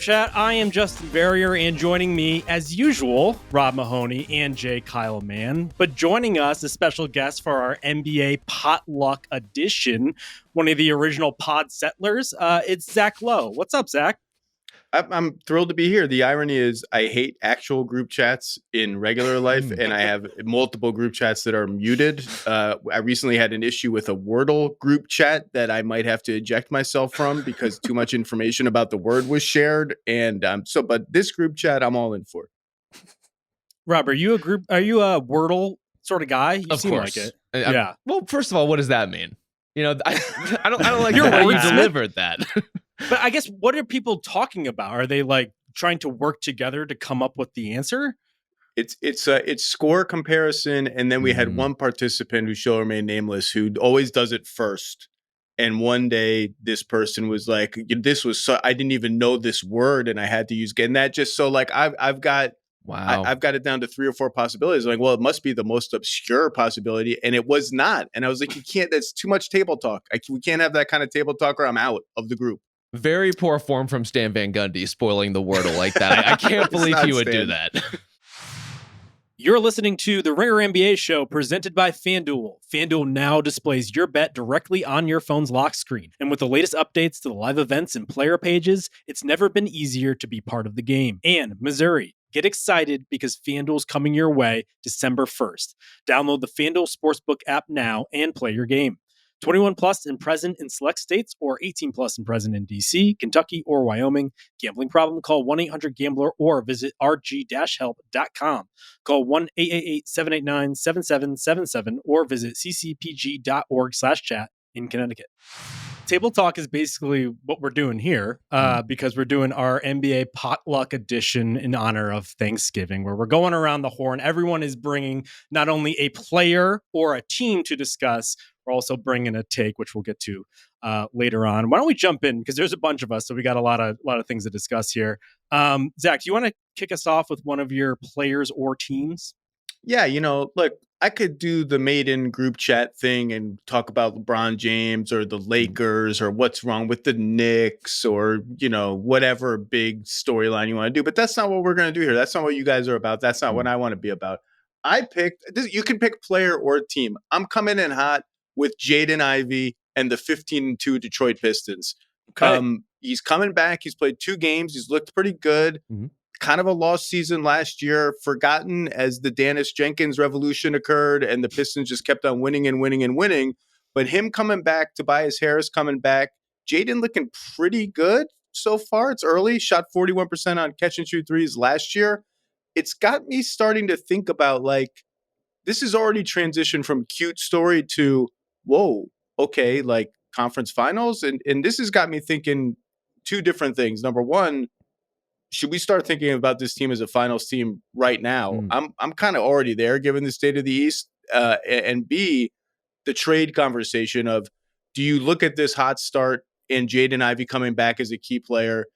Chat? I am Justin Verrier, and joining me, as usual, Rob Mahoney and j.kyle Mann. But joining us, a special guest for our NBA Potluck edition, one of the original pod settlers, it's Zach Lowe. What's up, Zach? I'm thrilled to be here. The irony is I hate actual group chats in regular life, and I have multiple group chats that are muted. I recently had an issue with a Wordle group chat that I might have to eject myself from because too much information about the word was shared. And but this group chat, I'm all in for. Rob, are you a Wordle sort of guy? You seem like it. Yeah. Well, first of all, what does that mean? You know, I don't like how you delivered that. But I guess, what are people talking about? Are they like trying to work together to come up with the answer? It's score comparison, and then we had one participant who shall remain nameless who always does it first. And one day, this person was like, "This was so I didn't even know this word, and I had to use." And that just so like I've got it down to 3 or 4 possibilities. Like, well, it must be the most obscure possibility, and it was not. And I was like, you can't. That's too much table talk. We can't have that kind of table talk, or I'm out of the group. Very poor form from Stan Van Gundy, spoiling the Wordle like that. I can't believe he would do that. You're listening to the Ringer NBA show presented by FanDuel. FanDuel now displays your bet directly on your phone's lock screen. And with the latest updates to the live events and player pages, it's never been easier to be part of the game. And Missouri, get excited because FanDuel's coming your way December 1st. Download the FanDuel Sportsbook app now and play your game. 21 plus and present in select states, or 18 plus and present in DC, Kentucky, or Wyoming. Gambling problem? Call 1-800-GAMBLER or visit rg-help.com. Call 1-888-789-7777 or visit ccpg.org/chat in Connecticut. Table Talk is basically what we're doing here because we're doing our NBA Potluck edition in honor of Thanksgiving, where we're going around the horn. Everyone is bringing not only a player or a team to discuss, we're also bringing a take, which we'll get to later on. Why don't we jump in? Because there's a bunch of us, so we got a lot of things to discuss here. Zach, do you want to kick us off with one of your players or teams? Yeah, look, I could do the maiden group chat thing and talk about LeBron James or the Lakers or what's wrong with the Knicks or, whatever big storyline you want to do. But that's not what we're going to do here. That's not what you guys are about. That's not what I want to be about. I picked this. You can pick player or team. I'm coming in hot with Jaden Ivey and the 15-2 Detroit Pistons. Okay. He's coming back. He's played 2 games. He's looked pretty good. Kind of a lost season last year, forgotten as the Dennis Jenkins revolution occurred and the Pistons just kept on winning and winning and winning. But him coming back, Tobias Harris coming back, Jaden looking pretty good so far. It's early, shot 41% on catch and shoot threes last year. It's got me starting to think about, like, this is already transitioned from cute story to, whoa, okay, like conference finals. And this has got me thinking 2 different things. Number one, should we start thinking about this team as a finals team right now? I'm kind of already there given the state of the East. And B, the trade conversation of, do you look at this hot start and Jaden Ivey coming back as a key player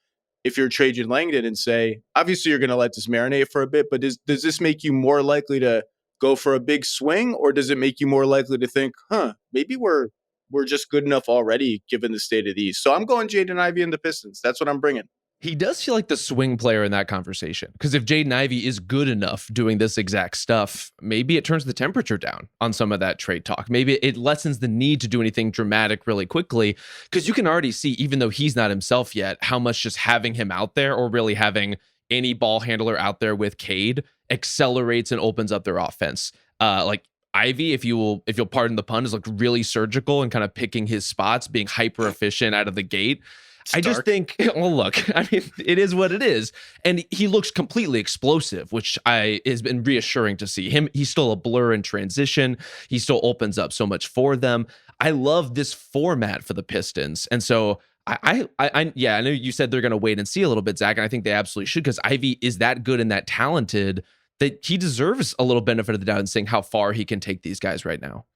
if you're Trajan Langdon and say, obviously you're going to let this marinate for a bit, but does this make you more likely to go for a big swing, or does it make you more likely to think, maybe we're just good enough already given the state of the East? So I'm going Jaden Ivey and the Pistons. That's what I'm bringing. He does feel like the swing player in that conversation, because if Jaden Ivey is good enough doing this exact stuff, maybe it turns the temperature down on some of that trade talk. Maybe it lessens the need to do anything dramatic really quickly, because you can already see, even though he's not himself yet, how much just having him out there, or really having any ball handler out there with Cade, accelerates and opens up their offense. Like Ivy, if you'll pardon the pun, is like really surgical and kind of picking his spots, being hyper efficient out of the gate. I just think, well, look, I mean, it is what it is. And he looks completely explosive, which has been reassuring to see. He's still a blur in transition. He still opens up so much for them. I love this format for the Pistons. And so I know you said they're going to wait and see a little bit, Zach, and I think they absolutely should, because Ivy is that good and that talented that he deserves a little benefit of the doubt in seeing how far he can take these guys right now.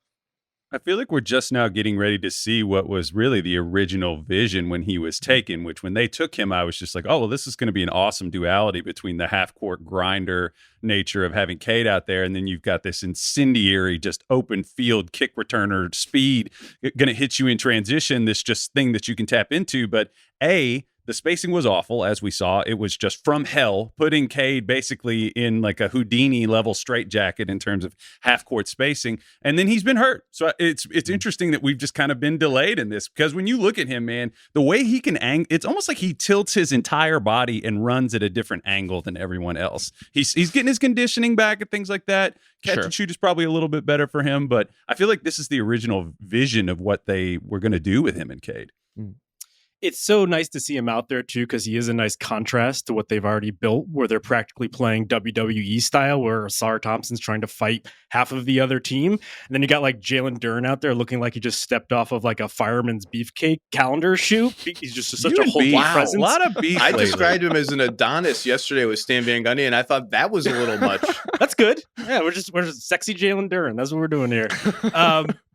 I feel like we're just now getting ready to see what was really the original vision when he was taken, which when they took him, I was just like, oh, well, this is going to be an awesome duality between the half-court grinder nature of having Cade out there, and then you've got this incendiary, just open field kick returner speed going to hit you in transition, this just thing that you can tap into. But A, The spacing was awful, as we saw. It was just from hell, putting Cade basically in like a Houdini level straitjacket in terms of half court spacing. And then he's been hurt. So it's interesting that we've just kind of been delayed in this, because when you look at him, man, the way he can it's almost like he tilts his entire body and runs at a different angle than everyone else. He's getting his conditioning back and things like that. Catch and shoot is probably a little bit better for him, but I feel like this is the original vision of what they were going to do with him and Cade. It's so nice to see him out there too, because he is a nice contrast to what they've already built, where they're practically playing WWE style, where Asar Thompson's trying to fight half of the other team. And then you got like Jalen Duren out there looking like he just stepped off of like a fireman's beefcake calendar shoot. He's just such a whole presence. A lot of beef. I described him as an Adonis yesterday with Stan Van Gundy, and I thought that was a little much. That's good. Yeah, we're just sexy Jalen Duren. That's what we're doing here.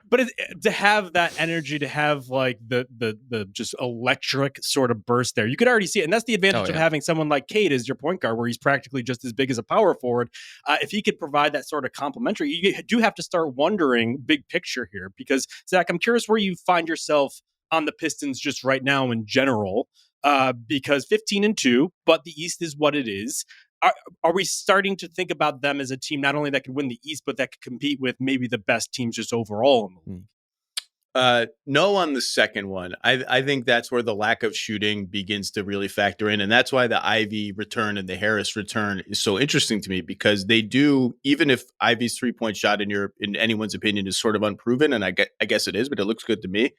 But to have that energy, to have like the just electric sort of burst there, you could already see it. And that's the advantage of having someone like Cade as your point guard, where he's practically just as big as a power forward. If he could provide that sort of complementary, you do have to start wondering big picture here, because Zach, I'm curious where you find yourself on the Pistons just right now in general, because 15-2, but the East is what it is. Are we starting to think about them as a team not only that could win the East, but that could compete with maybe the best teams just overall in the league? No on the second one. I think that's where the lack of shooting begins to really factor in. And that's why the Ivey return and the Harris return is so interesting to me, because they do, even if Ivey's 3-point shot in anyone's opinion is sort of unproven, and I guess it is, but it looks good to me.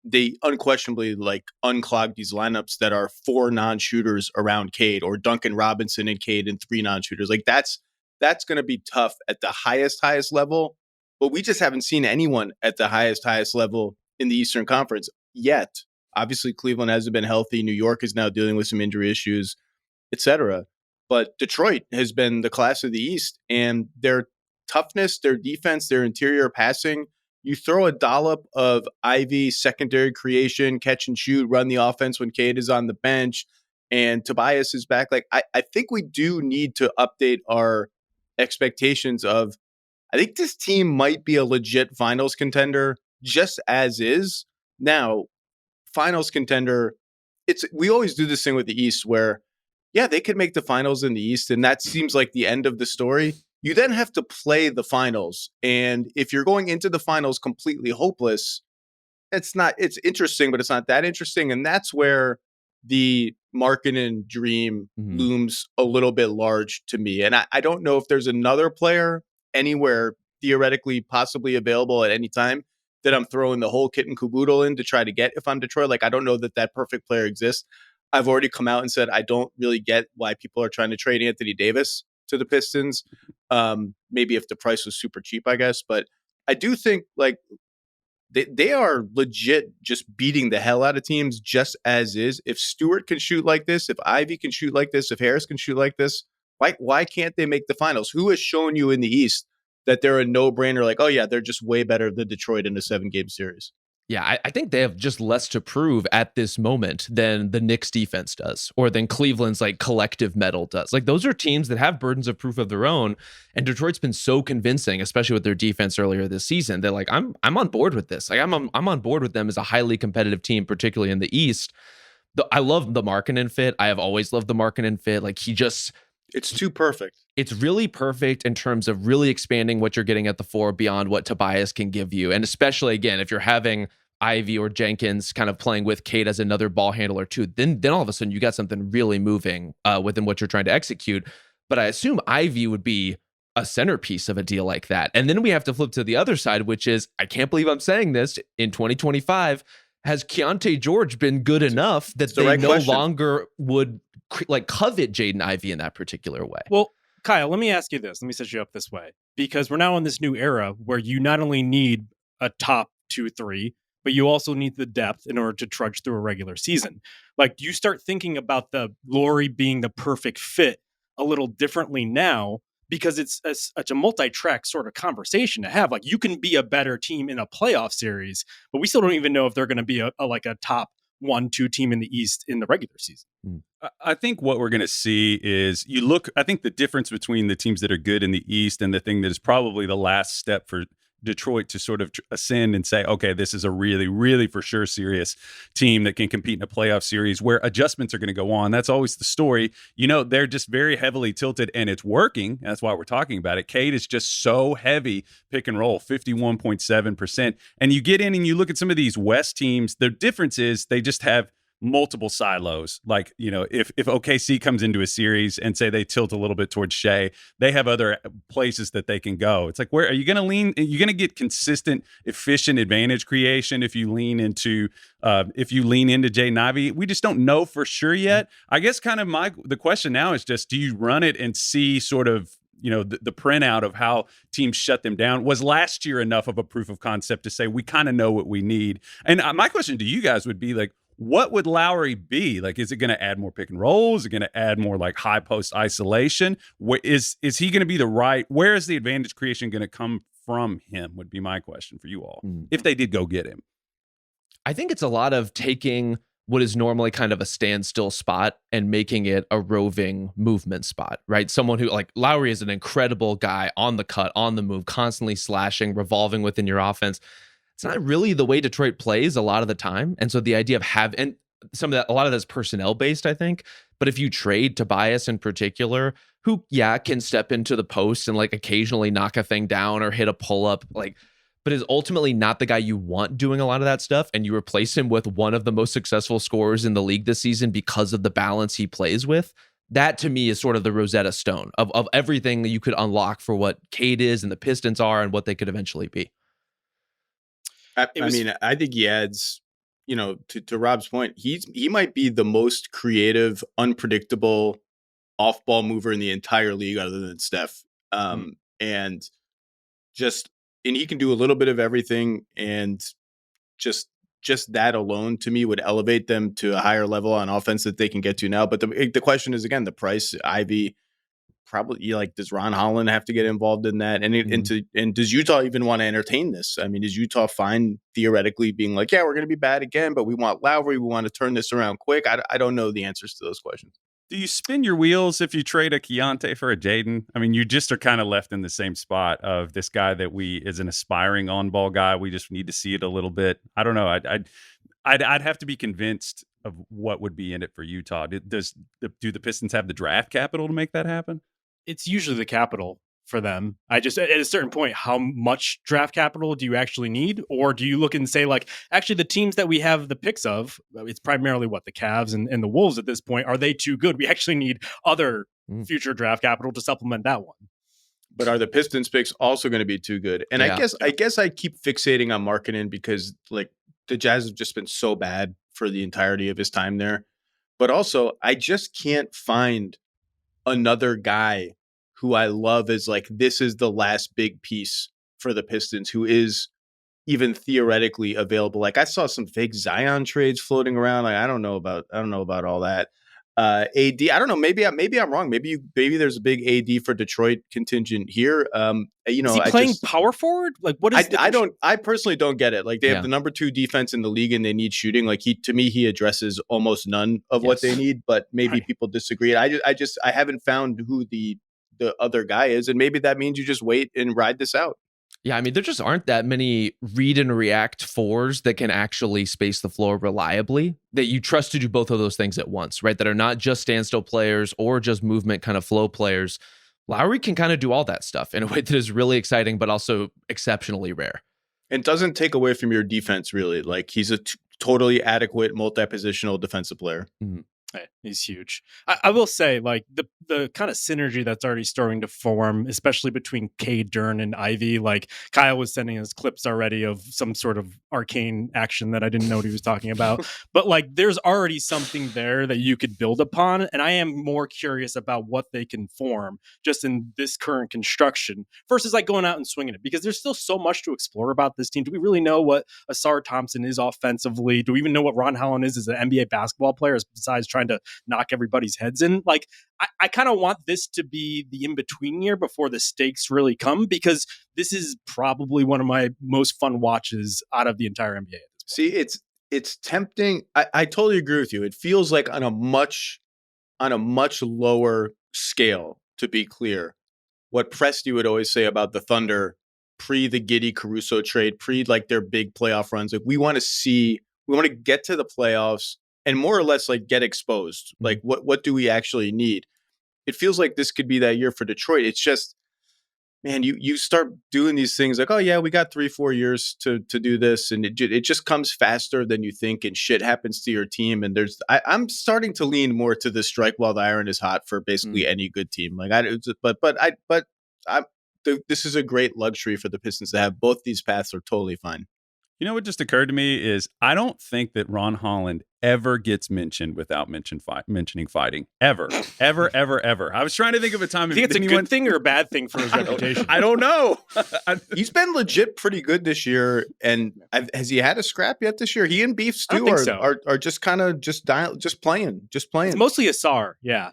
They unquestionably like unclog these lineups that are 4 non-shooters around Cade, or Duncan Robinson and Cade and 3 non-shooters. Like that's going to be tough at the highest level, but we just haven't seen anyone at the highest level in the Eastern Conference yet. Obviously, Cleveland hasn't been healthy. New York is now dealing with some injury issues, etc. But Detroit has been the class of the East, and their toughness, their defense, their interior passing. You throw a dollop of Ivey secondary creation, catch and shoot, run the offense when Cade is on the bench, and Tobias is back. Like I think we do need to update our expectations of, I think this team might be a legit finals contender just as is. Now, finals contender, we always do this thing with the East where, yeah, they could make the finals in the East, and that seems like the end of the story. You then have to play the finals. And if you're going into the finals completely hopeless, it's interesting, but it's not that interesting. And that's where the Markkanen dream looms a little bit large to me. And I don't know if there's another player anywhere theoretically possibly available at any time that I'm throwing the whole kit and caboodle in to try to get if I'm Detroit. Like, I don't know that perfect player exists. I've already come out and said I don't really get why people are trying to trade Anthony Davis to the Pistons. Maybe if the price was super cheap, I guess. But I do think like they are legit just beating the hell out of teams just as is. If Stewart can shoot like this, if Ivey can shoot like this, if Harris can shoot like this, why can't they make the finals? Who has shown you in the East that they're a no-brainer? Like, oh yeah, they're just way better than Detroit in a 7-game series. Yeah, I think they have just less to prove at this moment than the Knicks defense does, or than Cleveland's like collective metal does. Like, those are teams that have burdens of proof of their own, and Detroit's been so convincing, especially with their defense earlier this season, that like I'm on board with this. Like I'm on board with them as a highly competitive team, particularly in the East. I love the Markkanen fit. I have always loved the Markkanen fit. Like it's too perfect. It's really perfect in terms of really expanding what you're getting at the 4 beyond what Tobias can give you. And especially, again, if you're having Ivey or Jenkins kind of playing with Cade as another ball handler too, then all of a sudden you got something really moving within what you're trying to execute. But I assume Ivey would be a centerpiece of a deal like that. And then we have to flip to the other side, which is, I can't believe I'm saying this, in 2025, has Keontae George been good enough that they no longer would like covet Jaden Ivey in that particular way? Well, Kyle, let me ask you this. Let me set you up this way, because we're now in this new era where you not only need a top 2-3, but you also need the depth in order to trudge through a regular season. Like, do you start thinking about the Laurie being the perfect fit a little differently now, because it's such a multi-track sort of conversation to have? Like, you can be a better team in a playoff series, but we still don't even know if they're going to be a top 1-2 team in the East in the regular season. I think what we're going to see is I think the difference between the teams that are good in the East and the thing that is probably the last step for Detroit to sort of ascend and say, okay, this is a really, really for sure serious team that can compete in a playoff series where adjustments are going to go on. That's always the story. They're just very heavily tilted, and it's working. That's why we're talking about it. Cade is just so heavy pick and roll, 51.7%. And you get in and you look at some of these West teams, the difference is they just have multiple silos. Like, if OKC comes into a series and say they tilt a little bit towards Shea, they have other places that they can go. It's like, where are you going to lean? Are you going to get consistent, efficient advantage creation if you lean into Jaden Ivey? We just don't know for sure yet. I guess kind of the question now is just, do you run it and see sort of the printout of how teams shut them down? Was last year enough of a proof of concept to say we kind of know what we need? And my question to you guys would be like, what would Lowry be? Like, is it going to add more pick and rolls? Is it going to add more like high post isolation? Is he going to be where is the advantage creation going to come from him would be my question for you all, if they did go get him. I think it's a lot of taking what is normally kind of a standstill spot and making it a roving movement spot, right? Someone who, like, Lowry is an incredible guy on the cut, on the move, constantly slashing, revolving within your offense. It's not really the way Detroit plays a lot of the time. And so the idea of and a lot of that's personnel based, I think. But if you trade Tobias in particular, who, can step into the post and like occasionally knock a thing down or hit a pull up, but is ultimately not the guy you want doing a lot of that stuff, and you replace him with one of the most successful scorers in the league this season because of the balance he plays with. That to me is sort of the Rosetta Stone of everything that you could unlock for what Cade is and the Pistons are and what they could eventually be. I think he adds, to Rob's point, he might be the most creative, unpredictable off-ball mover in the entire league other than Steph. And he can do a little bit of everything, and just that alone to me would elevate them to a higher level on offense that they can get to now. But the question is, again, the price. Ivy, probably, does Ron Holland have to get involved in that? And does Utah even want to entertain this? I mean, is Utah fine theoretically being like, yeah, we're going to be bad again, but we want Lowry, we want to turn this around quick? I don't know the answers to those questions. Do you spin your wheels if you trade a Keontae for a Jaden? I mean, you just are kind of left in the same spot of this guy that is an aspiring on-ball guy. We just need to see it a little bit. I don't know. I'd have to be convinced of what would be in it for Utah. Do the Pistons have the draft capital to make that happen? It's usually the capital for them. At a certain point, how much draft capital do you actually need? Or do you look and say, like, actually the teams that we have the picks of, it's primarily the Cavs and the Wolves at this point, are they too good? We actually need other future draft capital to supplement that one. But are the Pistons picks also going to be too good? And I guess I keep fixating on Markkanen because, like, the Jazz have just been so bad for the entirety of his time there. But also, I just can't find another guy who I love as, like, this is the last big piece for the Pistons, who is even theoretically available. Like, I saw some fake Zion trades floating around. Like, I don't know about all that. AD, I don't know. Maybe I'm wrong. Maybe there's a big AD for Detroit contingent here. Is he playing power forward? Like, what is? I personally don't get it. Like, they have the number 2 defense in the league, and they need shooting. Like, he addresses almost none of what they need. But maybe people disagree. I haven't found who the other guy is, and maybe that means you just wait and ride this out. Yeah, I mean, there just aren't that many read and react fours that can actually space the floor reliably, that you trust to do both of those things at once, right? That are not just standstill players or just movement kind of flow players. Lowry can kind of do all that stuff in a way that is really exciting, but also exceptionally rare. And doesn't take away from your defense, really. Like, he's a totally adequate multi-positional defensive player. Mm-hmm. He's huge. I will say, like, the kind of synergy that's already starting to form, especially between Cade, Dern, and Ivy. Like, Kyle was sending us clips already of some sort of arcane action that I didn't know what he was talking about. But, like, there's already something there that you could build upon. And I am more curious about what they can form just in this current construction versus, like, going out and swinging it, because there's still so much to explore about this team. Do we really know what Asar Thompson is offensively? Do we even know what Ron Holland is as an NBA basketball player, besides trying to knock everybody's heads in? Like, I kind of want this to be the in-between year before the stakes really come, because this is probably one of my most fun watches out of the entire NBA. See, it's tempting. I totally agree with you. It feels like on a much lower scale, to be clear, what Presti would always say about the Thunder pre the Giddey Caruso trade, pre like their big playoff runs. Like we want to get to the playoffs and more or less like get exposed. Like what do we actually need? It feels like this could be that year for Detroit. It's just, man, you start doing these things like, oh yeah, we got 3-4 years to do this, and it just comes faster than you think, and shit happens to your team. And I'm starting to lean more to the strike while the iron is hot for basically any good team. Like this is a great luxury for the Pistons to have. Both these paths are totally fine. You know what just occurred to me is I don't think that Ron Holland ever gets mentioned without mentioning fighting. Ever. I was trying to think of a time. I think it's a good thing or a bad thing for his reputation. I don't know. He's been legit pretty good this year. And has he had a scrap yet this year? He and Beef Stew are just kind of just playing. It's mostly a SAR. Yeah.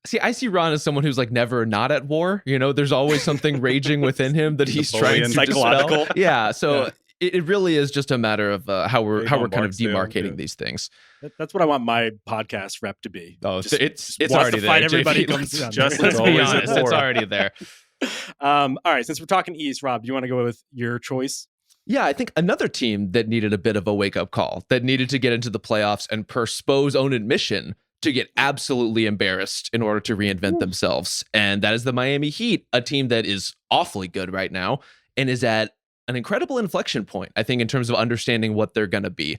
See, I see Ron as someone who's like never not at war. You know, there's always something raging within him that he's trying to psychological. Dispel. Yeah. So it really is just a matter of how we're kind of demarcating these things. That's what I want my podcast rep to be. Oh, it's already there. Fight everybody comes down. Let's be honest, it's already there. All right, since we're talking East, Rob, do you want to go with your choice? Yeah, I think another team that needed a bit of a wake-up call, that needed to get into the playoffs and per Spo's own admission, to get absolutely embarrassed in order to reinvent themselves. And that is the Miami Heat, a team that is awfully good right now and is at an incredible inflection point, I think, in terms of understanding what they're going to be.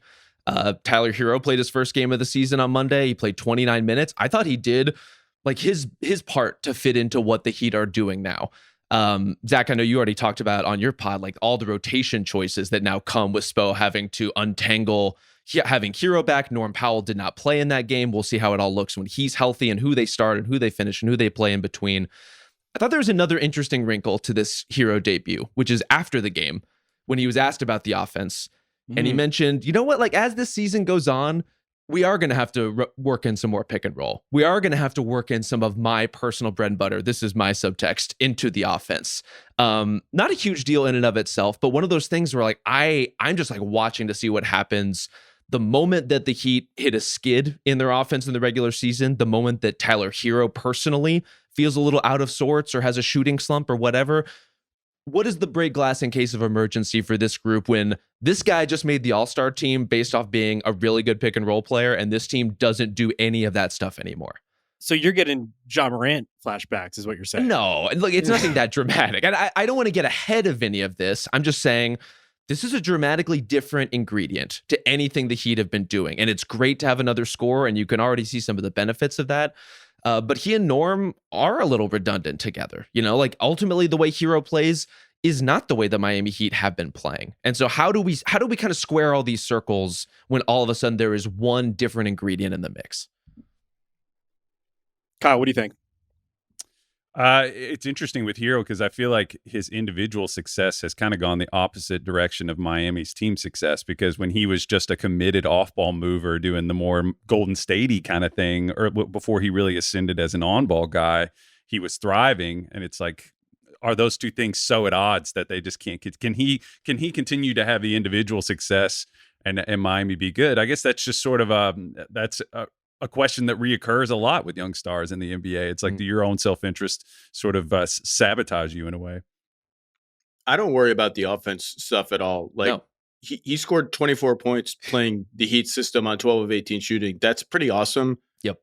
Tyler Hero played his first game of the season on Monday. He played 29 minutes. I thought he did like his part to fit into what the Heat are doing now. Zach, I know you already talked about on your pod, like all the rotation choices that now come with Spo having to untangle having Hero back. Norm Powell did not play in that game. We'll see how it all looks when he's healthy and who they start and who they finish and who they play in between. I thought there was another interesting wrinkle to this Hero debut, which is after the game when he was asked about the offense. And he mentioned, you know what, like as this season goes on, we are going to have to work in some more pick and roll. We are going to have to work in some of my personal bread and butter. This is my subtext into the offense. Not a huge deal in and of itself, but one of those things where like I'm just like watching to see what happens. The moment that the Heat hit a skid in their offense in the regular season, the moment that Tyler Hero personally feels a little out of sorts or has a shooting slump or whatever, what is the break glass in case of emergency for this group when this guy just made the all-star team based off being a really good pick and roll player and this team doesn't do any of that stuff anymore? So you're getting Ja Morant flashbacks is what you're saying. No, look, it's nothing that dramatic. And I don't want to get ahead of any of this. I'm just saying this is a dramatically different ingredient to anything the Heat have been doing. And it's great to have another scorer, and you can already see some of the benefits of that. But he and Norm are a little redundant together. You know, like ultimately the way Hero plays is not the way the Miami Heat have been playing. And so how do we kind of square all these circles when all of a sudden there is one different ingredient in the mix? Kyle, what do you think? It's interesting with Hero because I feel like his individual success has kind of gone the opposite direction of Miami's team success, because when he was just a committed off-ball mover doing the more Golden State-y kind of thing, or before he really ascended as an on-ball guy, he was thriving. And it's like, are those two things so at odds that they just can't? Can he continue to have the individual success and Miami be good? I guess that's just sort of a question that reoccurs a lot with young stars in the NBA. It's like, do your own self-interest sort of sabotage you in a way? I don't worry about the offense stuff at all. Like no. He scored 24 points playing the Heat system on 12 of 18 shooting. That's pretty awesome. Yep.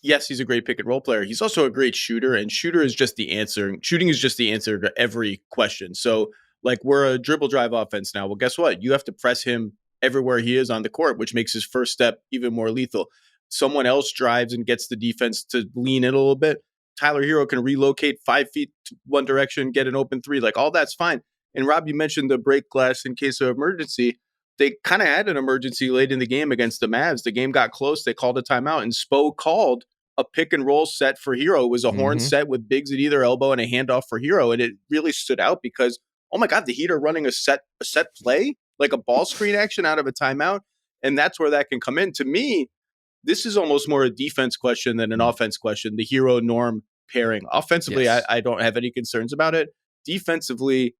Yes, he's a great pick and roll player. He's also a great shooter, and shooting is just the answer to every question. So like, we're a dribble drive offense now. Well, guess what? You have to press him everywhere he is on the court, which makes his first step even more lethal. Someone else drives and gets the defense to lean in a little bit. Tyler Hero can relocate 5 feet to one direction, get an open three. Like, all that's fine. And Rob, you mentioned the break glass in case of emergency. They kind of had an emergency late in the game against the Mavs. The game got close. They called a timeout, and Spo called a pick and roll set for Hero. It was a horn set with bigs at either elbow and a handoff for Hero. And it really stood out because, oh my God, the Heat are running a set play, like a ball screen action out of a timeout. And that's where that can come in. To me, this is almost more a defense question than an offense question, the Hero Norm pairing. Offensively, yes. I don't have any concerns about it. Defensively,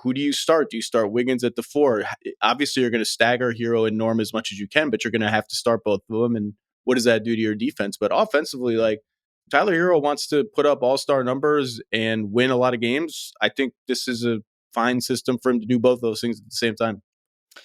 who do you start? Do you start Wiggins at the 4? Obviously, you're going to stagger Hero and Norm as much as you can, but you're going to have to start both of them. And what does that do to your defense? But offensively, like, Tyler Hero wants to put up all-star numbers and win a lot of games, I think this is a fine system for him to do both those things at the same time.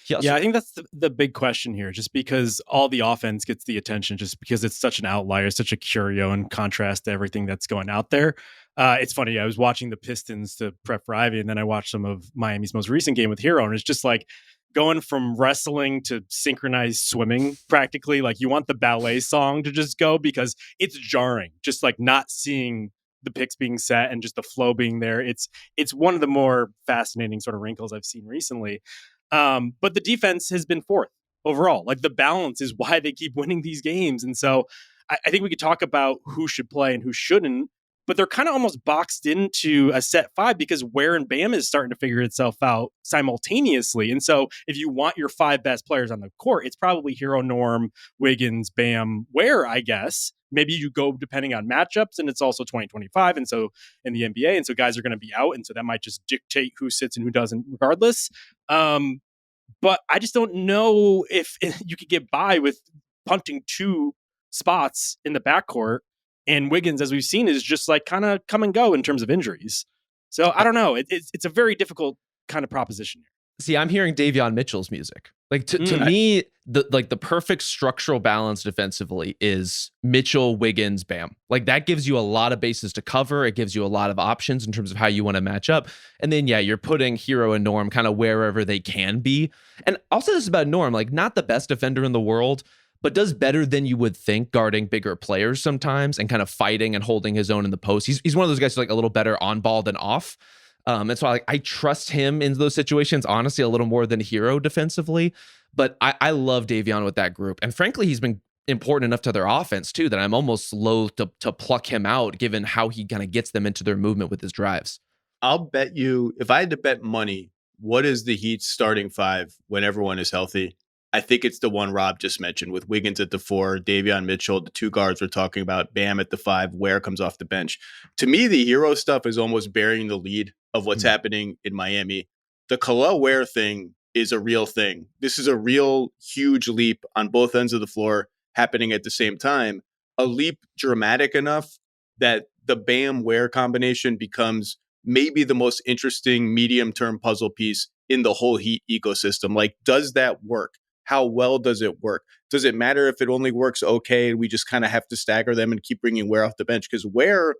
Yeah, I think that's the big question here, just because all the offense gets the attention, just because it's such an outlier, such a curio in contrast to everything that's going out there. It's funny. I was watching the Pistons to prep for Ivy, and then I watched some of Miami's most recent game with Hero, and it's just like going from wrestling to synchronized swimming practically. Like you want the ballet song to just go because it's jarring, just like not seeing the picks being set and just the flow being there. It's one of the more fascinating sort of wrinkles I've seen recently. But the defense has been fourth overall. Like the balance is why they keep winning these games. And so I think we could talk about who should play and who shouldn't, but they're kind of almost boxed into a set five because Ware and Bam is starting to figure itself out simultaneously. And so if you want your five best players on the court, it's probably Hero, Norm, Wiggins, Bam, Ware, I guess. Maybe you go depending on matchups, and it's also 2025. And so in the NBA, and so guys are going to be out. And so that might just dictate who sits and who doesn't regardless. But I just don't know if you could get by with punting two spots in the backcourt. And Wiggins, as we've seen, is just like kind of come and go in terms of injuries. So I don't know. It's a very difficult kind of proposition here. See, I'm hearing Davion Mitchell's music. Like to me, the perfect structural balance defensively is Mitchell, Wiggins, Bam. Like that gives you a lot of bases to cover. It gives you a lot of options in terms of how you want to match up. And then, yeah, you're putting Hero and Norm kind of wherever they can be. And I'll say this about Norm, like not the best defender in the world, but does better than you would think guarding bigger players sometimes and kind of fighting and holding his own in the post. He's one of those guys who's like a little better on ball than off. And so I trust him in those situations, honestly, a little more than Hero defensively. But I love Davion with that group. And frankly, he's been important enough to their offense, too, that I'm almost loath to pluck him out, given how he kind of gets them into their movement with his drives. I'll bet you, if I had to bet money, what is the Heat's starting five when everyone is healthy? I think it's the one Rob just mentioned with Wiggins at the 4, Davion Mitchell, the two guards we're talking about, Bam at the 5, Ware comes off the bench. To me, the Hero stuff is almost burying the lead of what's happening in Miami. The Khalil Ware thing is a real thing. This is a real huge leap on both ends of the floor happening at the same time. A leap dramatic enough that the Bam Ware combination becomes maybe the most interesting medium-term puzzle piece in the whole Heat ecosystem. Like, does that work? How well does it work? Does it matter if it only works okay and we just kind of have to stagger them and keep bringing Ware off the bench? Because Ware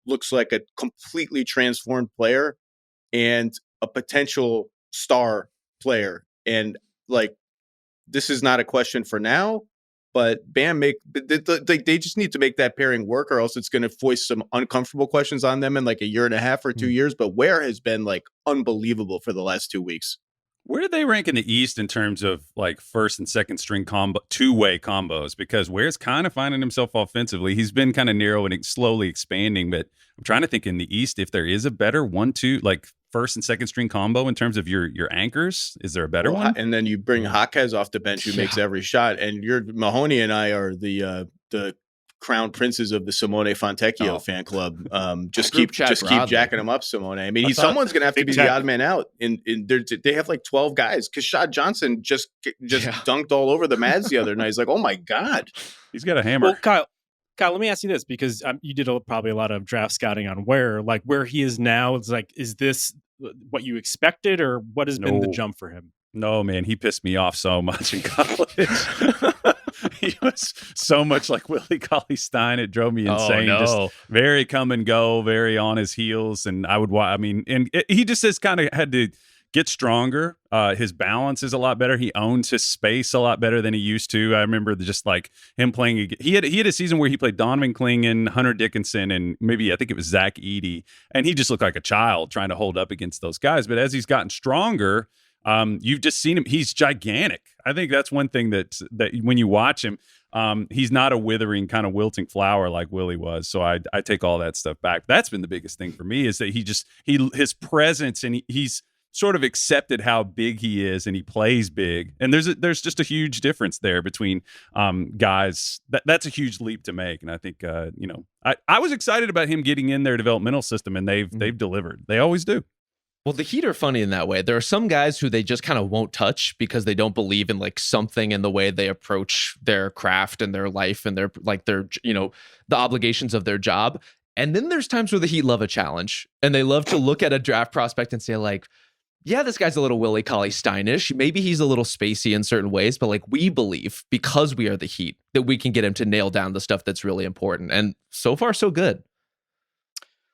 looks like a completely transformed player and a potential star player. And like, this is not a question for now, but Bam they just need to make that pairing work, or else it's going to voice some uncomfortable questions on them in like a year and a half or 2 years. But Ware has been like unbelievable for the last 2 weeks. Where do they rank in the East in terms of like first and second string combo, two-way combos? Because Ware's kind of finding himself offensively. He's been kind of narrow and slowly expanding, but I'm trying to think in the East if there is a better 1-2 like first and second string combo in terms of your anchors. Is there a better one? And then you bring Jaquez off the bench who makes every shot. And Mahoney and I are the crown princes of the Simone Fontecchio fan club. Just keep jacking him up, Simone. I mean, someone's going to have to be the odd man out. They have like 12 guys. Kashad Johnson just dunked all over the Mads the other night. He's like, oh my God. He's got a hammer. Well, Kyle, let me ask you this, because you did probably a lot of draft scouting on Ware. Like where he is now, it's like, is this what you expected, or what has been the jump for him? No, man, he pissed me off so much in college. He was so much like Willie Cauley-Stein. It drove me insane. Just very come and go, very on his heels. And he just has kind of had to get stronger. His balance is a lot better. He owns his space a lot better than he used to. I remember just like him playing. He had a season where he played Donovan Clingan, Hunter Dickinson, and maybe I think it was Zach Edey. And he just looked like a child trying to hold up against those guys. But as he's gotten stronger, you've just seen him. He's gigantic. I think that's one thing that when you watch him, he's not a withering kind of wilting flower like Willie was. So I take all that stuff back. That's been the biggest thing for me, is that his presence, and he's sort of accepted how big he is, and he plays big. And there's just a huge difference there between guys. That's a huge leap to make. And I think I was excited about him getting in their developmental system, and they've delivered. They always do. Well, the Heat are funny in that way. There are some guys who they just kind of won't touch because they don't believe in like something in the way they approach their craft and their life and their the obligations of their job. And then there's times where the Heat love a challenge and they love to look at a draft prospect and say like, yeah, this guy's a little Willie Cauley-Steinish. Maybe he's a little spacey in certain ways, but like we believe because we are the Heat that we can get him to nail down the stuff that's really important. And so far, so good.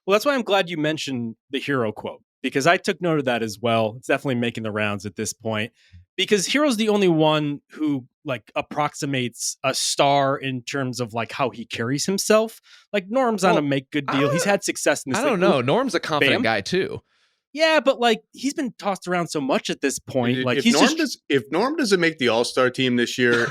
Well, that's why I'm glad you mentioned the Hero quote, because I took note of that as well. It's definitely making the rounds at this point, because Hero's the only one who like approximates a star in terms of like how he carries himself. Like Norm's on a make good deal. He's had success in this. I don't know. Norm's a confident guy too. Yeah, but like he's been tossed around so much at this point. Like if Norm doesn't make the All-Star team this year,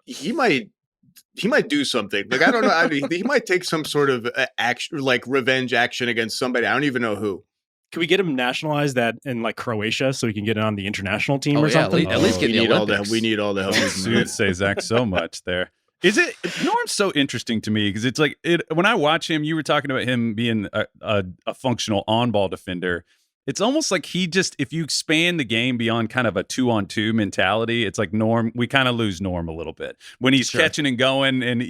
he might do something. Like I don't know. I mean, he might take some sort of action, like revenge action against somebody. I don't even know who. Can we get him nationalized in like Croatia so he can get it on the international team or something? At least get the Olympics. We need all the help. Say Zach so much there. Norm's so interesting to me because it's like when I watch him, you were talking about him being a functional on-ball defender. It's almost like if you expand the game beyond kind of a 2-on-2 mentality, it's like Norm, we kind of lose Norm a little bit when he's catching and going. And,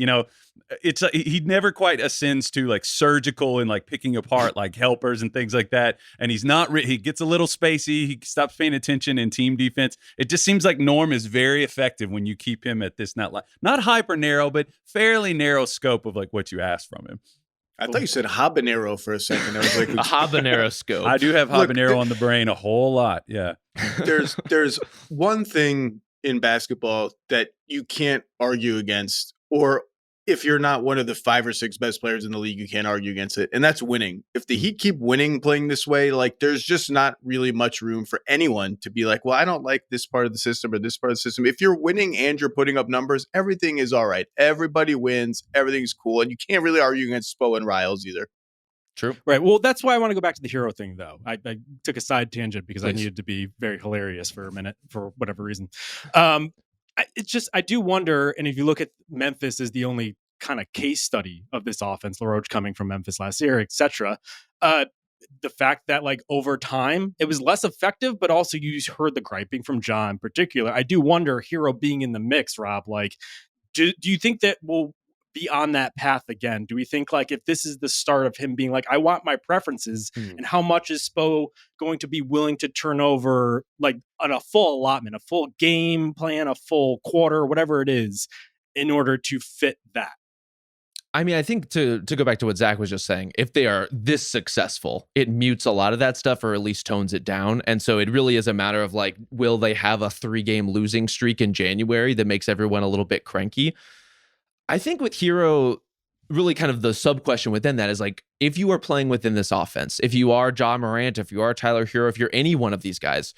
he never quite ascends to like surgical and like picking apart like helpers and things like that. And he's not, he gets a little spacey. He stops paying attention in team defense. It just seems like Norm is very effective when you keep him at this, not hyper narrow, but fairly narrow scope of like what you ask from him. I thought you said habanero for a second. I was like, a habanero scope. I do have habanero on the brain a whole lot. Yeah. There's one thing in basketball that you can't argue against, or if you're not one of the 5 or 6 best players in the league, you can't argue against it. And that's winning. If the Heat keep winning, playing this way, like there's just not really much room for anyone to be like, well, I don't like this part of the system or this part of the system. If you're winning and you're putting up numbers, everything is all right. Everybody wins. Everything's cool. And you can't really argue against Spo and Riles either. True. Right. Well, that's why I want to go back to the Hero thing, though. I took a side tangent because I needed to be very hilarious for a minute for whatever reason. I do wonder, and if you look at Memphis as the only kind of case study of this offense, LaRoche coming from Memphis last year, etc. The fact that like over time it was less effective, but also you heard the griping from John in particular. I do wonder, Hero being in the mix, Rob, like do you think that we'll be on that path again? Do we think like if this is the start of him being like, I want my preferences, and how much is Spo going to be willing to turn over like on a full allotment, a full game plan, a full quarter, whatever it is, in order to fit that? I mean, I think to go back to what Zach was just saying, if they are this successful, it mutes a lot of that stuff or at least tones it down. And so it really is a matter of like, will they have a 3-game losing streak in January that makes everyone a little bit cranky? I think with Hero, really kind of the sub question within that is like, if you are playing within this offense, if you are Ja Morant, if you are Tyler Hero, if you're any one of these guys,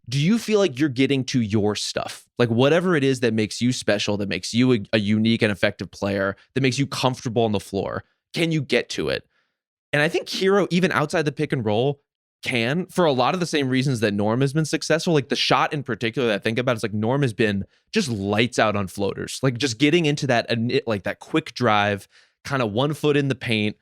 do you feel like you're getting to your stuff? Like whatever it is that makes you special, that makes you a unique and effective player, that makes you comfortable on the floor, can you get to it? And I think Hero, even outside the pick and roll, can, for a lot of the same reasons that Norm has been successful. Like the shot in particular that I think about is like Norm has been just lights out on floaters, like just getting into that, like that quick drive, kind of 1 foot in the paint,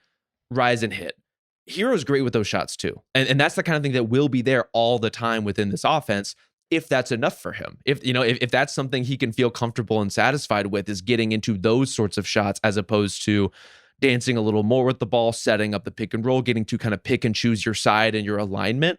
rise and hit. Hero's great with those shots too. And that's the kind of thing that will be there all the time within this offense, if that's enough for him. If that's something he can feel comfortable and satisfied with, is getting into those sorts of shots as opposed to dancing a little more with the ball, setting up the pick and roll, getting to kind of pick and choose your side and your alignment,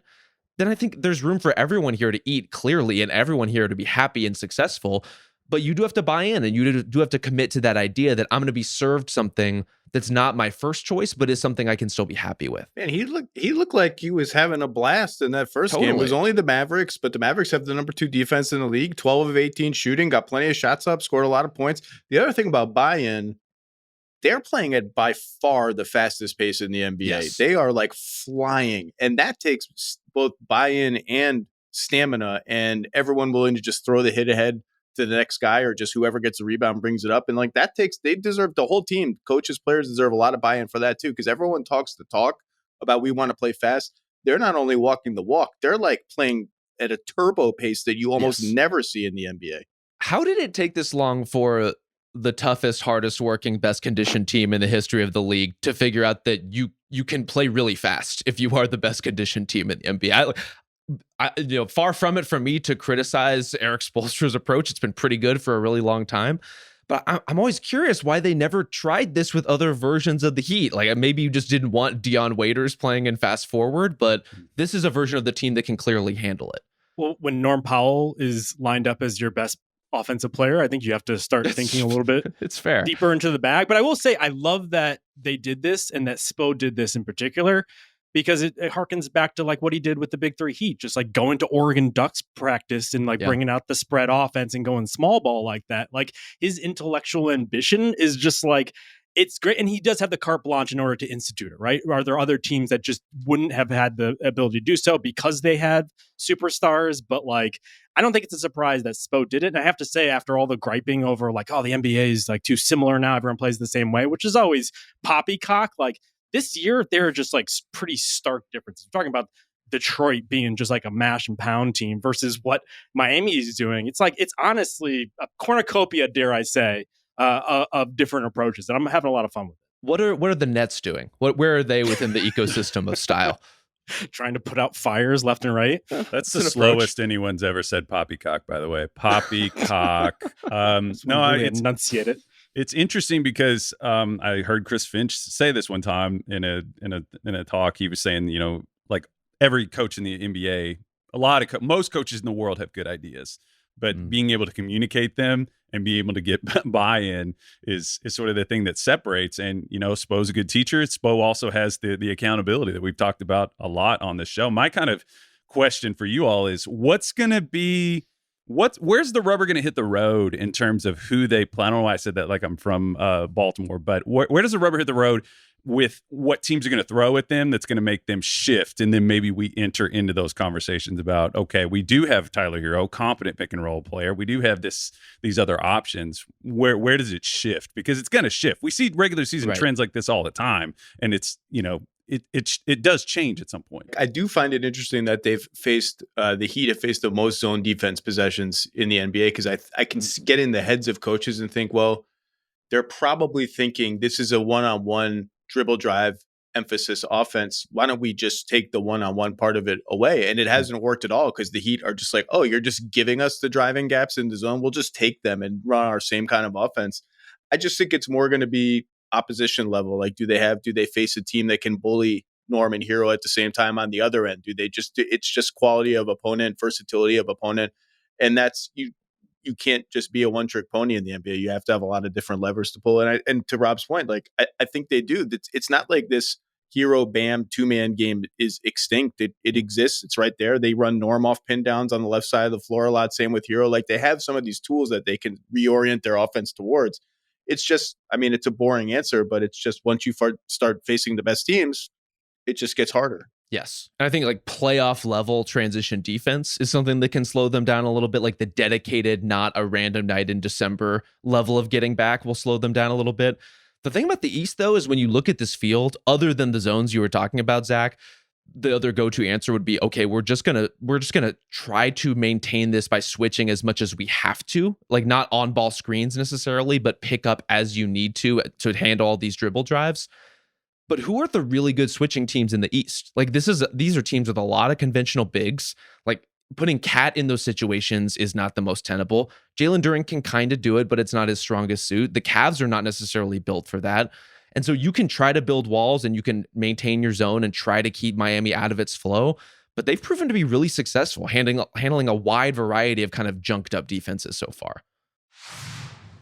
then I think there's room for everyone here to eat clearly and everyone here to be happy and successful. But you do have to buy in and you do have to commit to that idea that I'm going to be served something that's not my first choice, but is something I can still be happy with. Man, he looked like he was having a blast in that first game. It was only the Mavericks, but the Mavericks have the number 2 defense in the league, 12 of 18 shooting, got plenty of shots up, scored a lot of points. The other thing about buy-in, they're playing at by far the fastest pace in the NBA. Yes. They are like flying, and that takes both buy-in and stamina and everyone willing to just throw the hit ahead to the next guy or just whoever gets the rebound brings it up. And like they deserve, the whole team, coaches, players deserve a lot of buy-in for that too, because everyone talks the talk about we want to play fast. They're not only walking the walk, they're like playing at a turbo pace that you almost never see in the NBA. How did it take this long for the toughest, hardest working, best conditioned team in the history of the league to figure out that you you can play really fast if you are the best conditioned team in the NBA. Far from it from me to criticize Eric Spoelstra's approach. It's been pretty good for a really long time. But I'm always curious why they never tried this with other versions of the Heat. Like maybe you just didn't want Dion Waiters playing in fast forward, but this is a version of the team that can clearly handle it. Well, when Norm Powell is lined up as your best offensive player, I think you have to start thinking a little bit it's fair. Deeper into the bag. But I will say, I love that they did this and that Spo did this in particular, because it harkens back to like what he did with the Big Three Heat, just like going to Oregon Ducks practice and like bringing out the spread offense and going small ball like that. Like his intellectual ambition is just like, it's great. And he does have the carte blanche in order to institute it, right? Are there other teams that just wouldn't have had the ability to do so because they had superstars? But like, I don't think it's a surprise that Spo did it. And I have to say, after all the griping over like, oh, the NBA is like too similar now, everyone plays the same way, which is always poppycock. Like this year, there are just like pretty stark differences. We're talking about Detroit being just like a mash and pound team versus what Miami is doing. It's like, it's honestly a cornucopia, dare I say, of different approaches, and I'm having a lot of fun with it. What are the Nets doing? Where are they within the ecosystem of style? Trying to put out fires left and right. That's the slowest anyone's ever said poppycock, by the way. Poppycock. No, I enunciate it. It's interesting because I heard Chris Finch say this one time in a talk. He was saying, like every coach in the NBA, most coaches in the world have good ideas, but being able to communicate them and be able to get buy-in is sort of the thing that separates. And, Spo's a good teacher. Spo also has the accountability that we've talked about a lot on this show. My kind of question for you all is where's the rubber going to hit the road in terms of who they plan? I don't know why I said that like I'm from Baltimore, but where does the rubber hit the road with what teams are going to throw at them that's going to make them shift? And then maybe we enter into those conversations about, okay, we do have Tyler Hero, competent pick and roll player. We do have these other options. Where does it shift? Because it's going to shift. We see regular season trends like this all the time. And it's, it does change at some point. I do find it interesting that they've faced the Heat have faced the most zone defense possessions in the NBA, because I can get in the heads of coaches and think, well, they're probably thinking this is a one-on-one dribble drive emphasis offense. Why don't we just take the one-on-one part of it away? And it hasn't worked at all, because the Heat are just like, oh, you're just giving us the driving gaps in the zone. We'll just take them and run our same kind of offense. I just think it's more going to be opposition level. Like, do they face a team that can bully Norm and Hero at the same time on the other end? It's just quality of opponent, versatility of opponent. And that's, you can't just be a one-trick pony in the NBA. You have to have a lot of different levers to pull. And to Rob's point, like I think they do. It's not like this Hero Bam two-man game is extinct. It exists. It's right there. They run Norm off pin downs on the left side of the floor a lot. Same with Hero. Like they have some of these tools that they can reorient their offense towards. It's just, it's a boring answer, but it's just once you start facing the best teams, it just gets harder. Yes. And I think like playoff level transition defense is something that can slow them down a little bit. Like the dedicated, not a random night in December level of getting back will slow them down a little bit. The thing about the East, though, is when you look at this field, other than the zones you were talking about, Zach, the other go-to answer would be, okay, we're just gonna try to maintain this by switching as much as we have to, like not on-ball screens necessarily, but pick up as you need to handle all these dribble drives. But who are the really good switching teams in the East? Like these are teams with a lot of conventional bigs. Like putting Cat in those situations is not the most tenable. Jalen Duren can kind of do it, but it's not his strongest suit. The Cavs are not necessarily built for that. And so you can try to build walls and you can maintain your zone and try to keep Miami out of its flow. But they've proven to be really successful handling a wide variety of kind of junked up defenses so far.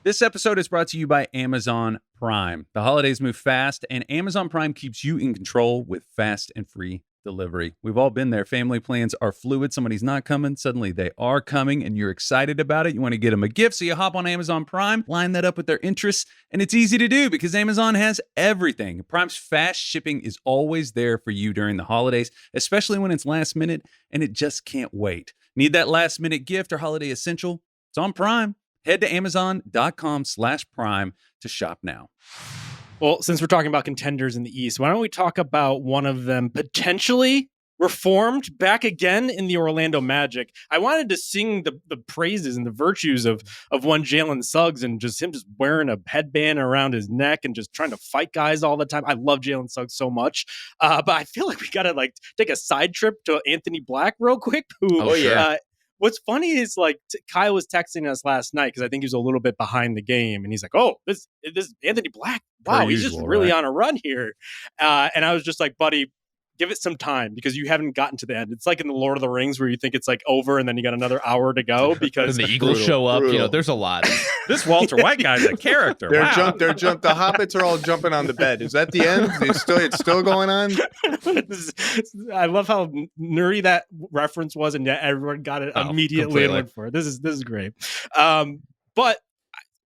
This episode is brought to you by Amazon Prime. The holidays move fast, and Amazon Prime keeps you in control with fast and free delivery. We've all been there. Family plans are fluid. Somebody's not coming. Suddenly they are coming, and you're excited about it. You want to get them a gift, so you hop on Amazon Prime, line that up with their interests, and it's easy to do because Amazon has everything. Prime's fast shipping is always there for you during the holidays, especially when it's last minute, and it just can't wait. Need that last minute gift or holiday essential? It's on Prime. Head to Amazon.com/Prime to shop now. Well, since we're talking about contenders in the East, why don't we talk about one of them potentially reformed back again in the Orlando Magic. I wanted to sing the praises and the virtues of one Jalen Suggs and just him just wearing a headband around his neck and just trying to fight guys all the time. I love Jalen Suggs so much. But I feel like we got to like take a side trip to Anthony Black real quick. What's funny is like Kyle was texting us last night because I think he was a little bit behind the game, and he's like, "Oh, this Anthony Black, wow, he's just really on a run here." And I was just like, "Buddy, give it some time because you haven't gotten to the end." It's like in the Lord of the Rings where you think it's like over and then you got another hour to go because the Eagles show up. You know, there's a lot. This Walter White guy's a character. The hobbits are all jumping on the bed. Is that the end? It's still going on. I love how nerdy that reference was, and yet everyone got it immediately and went for it. This is great. But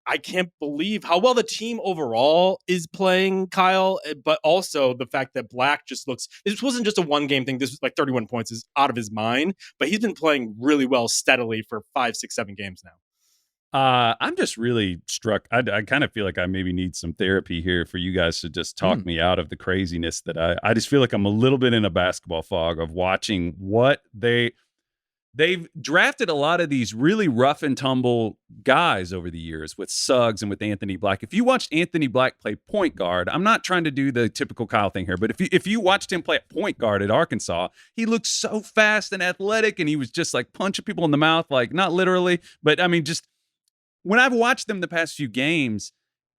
I can't believe how well the team overall is playing, Kyle, but also the fact that Black just looks, this wasn't just a one game thing. This was like 31 points is out of his mind, but he's been playing really well steadily for 5, 6, 7 games now. I'm just really struck. I kind of feel like I maybe need some therapy here for you guys to just talk me out of the craziness that I just feel like I'm a little bit in a basketball fog of watching what they've drafted a lot of these really rough and tumble guys over the years with Suggs and with Anthony Black. If you watched Anthony Black play point guard, I'm not trying to do the typical Kyle thing here, but if you watched him play at point guard at Arkansas, he looked so fast and athletic, and he was just like punching people in the mouth, like not literally, but I mean, just when I've watched them the past few games,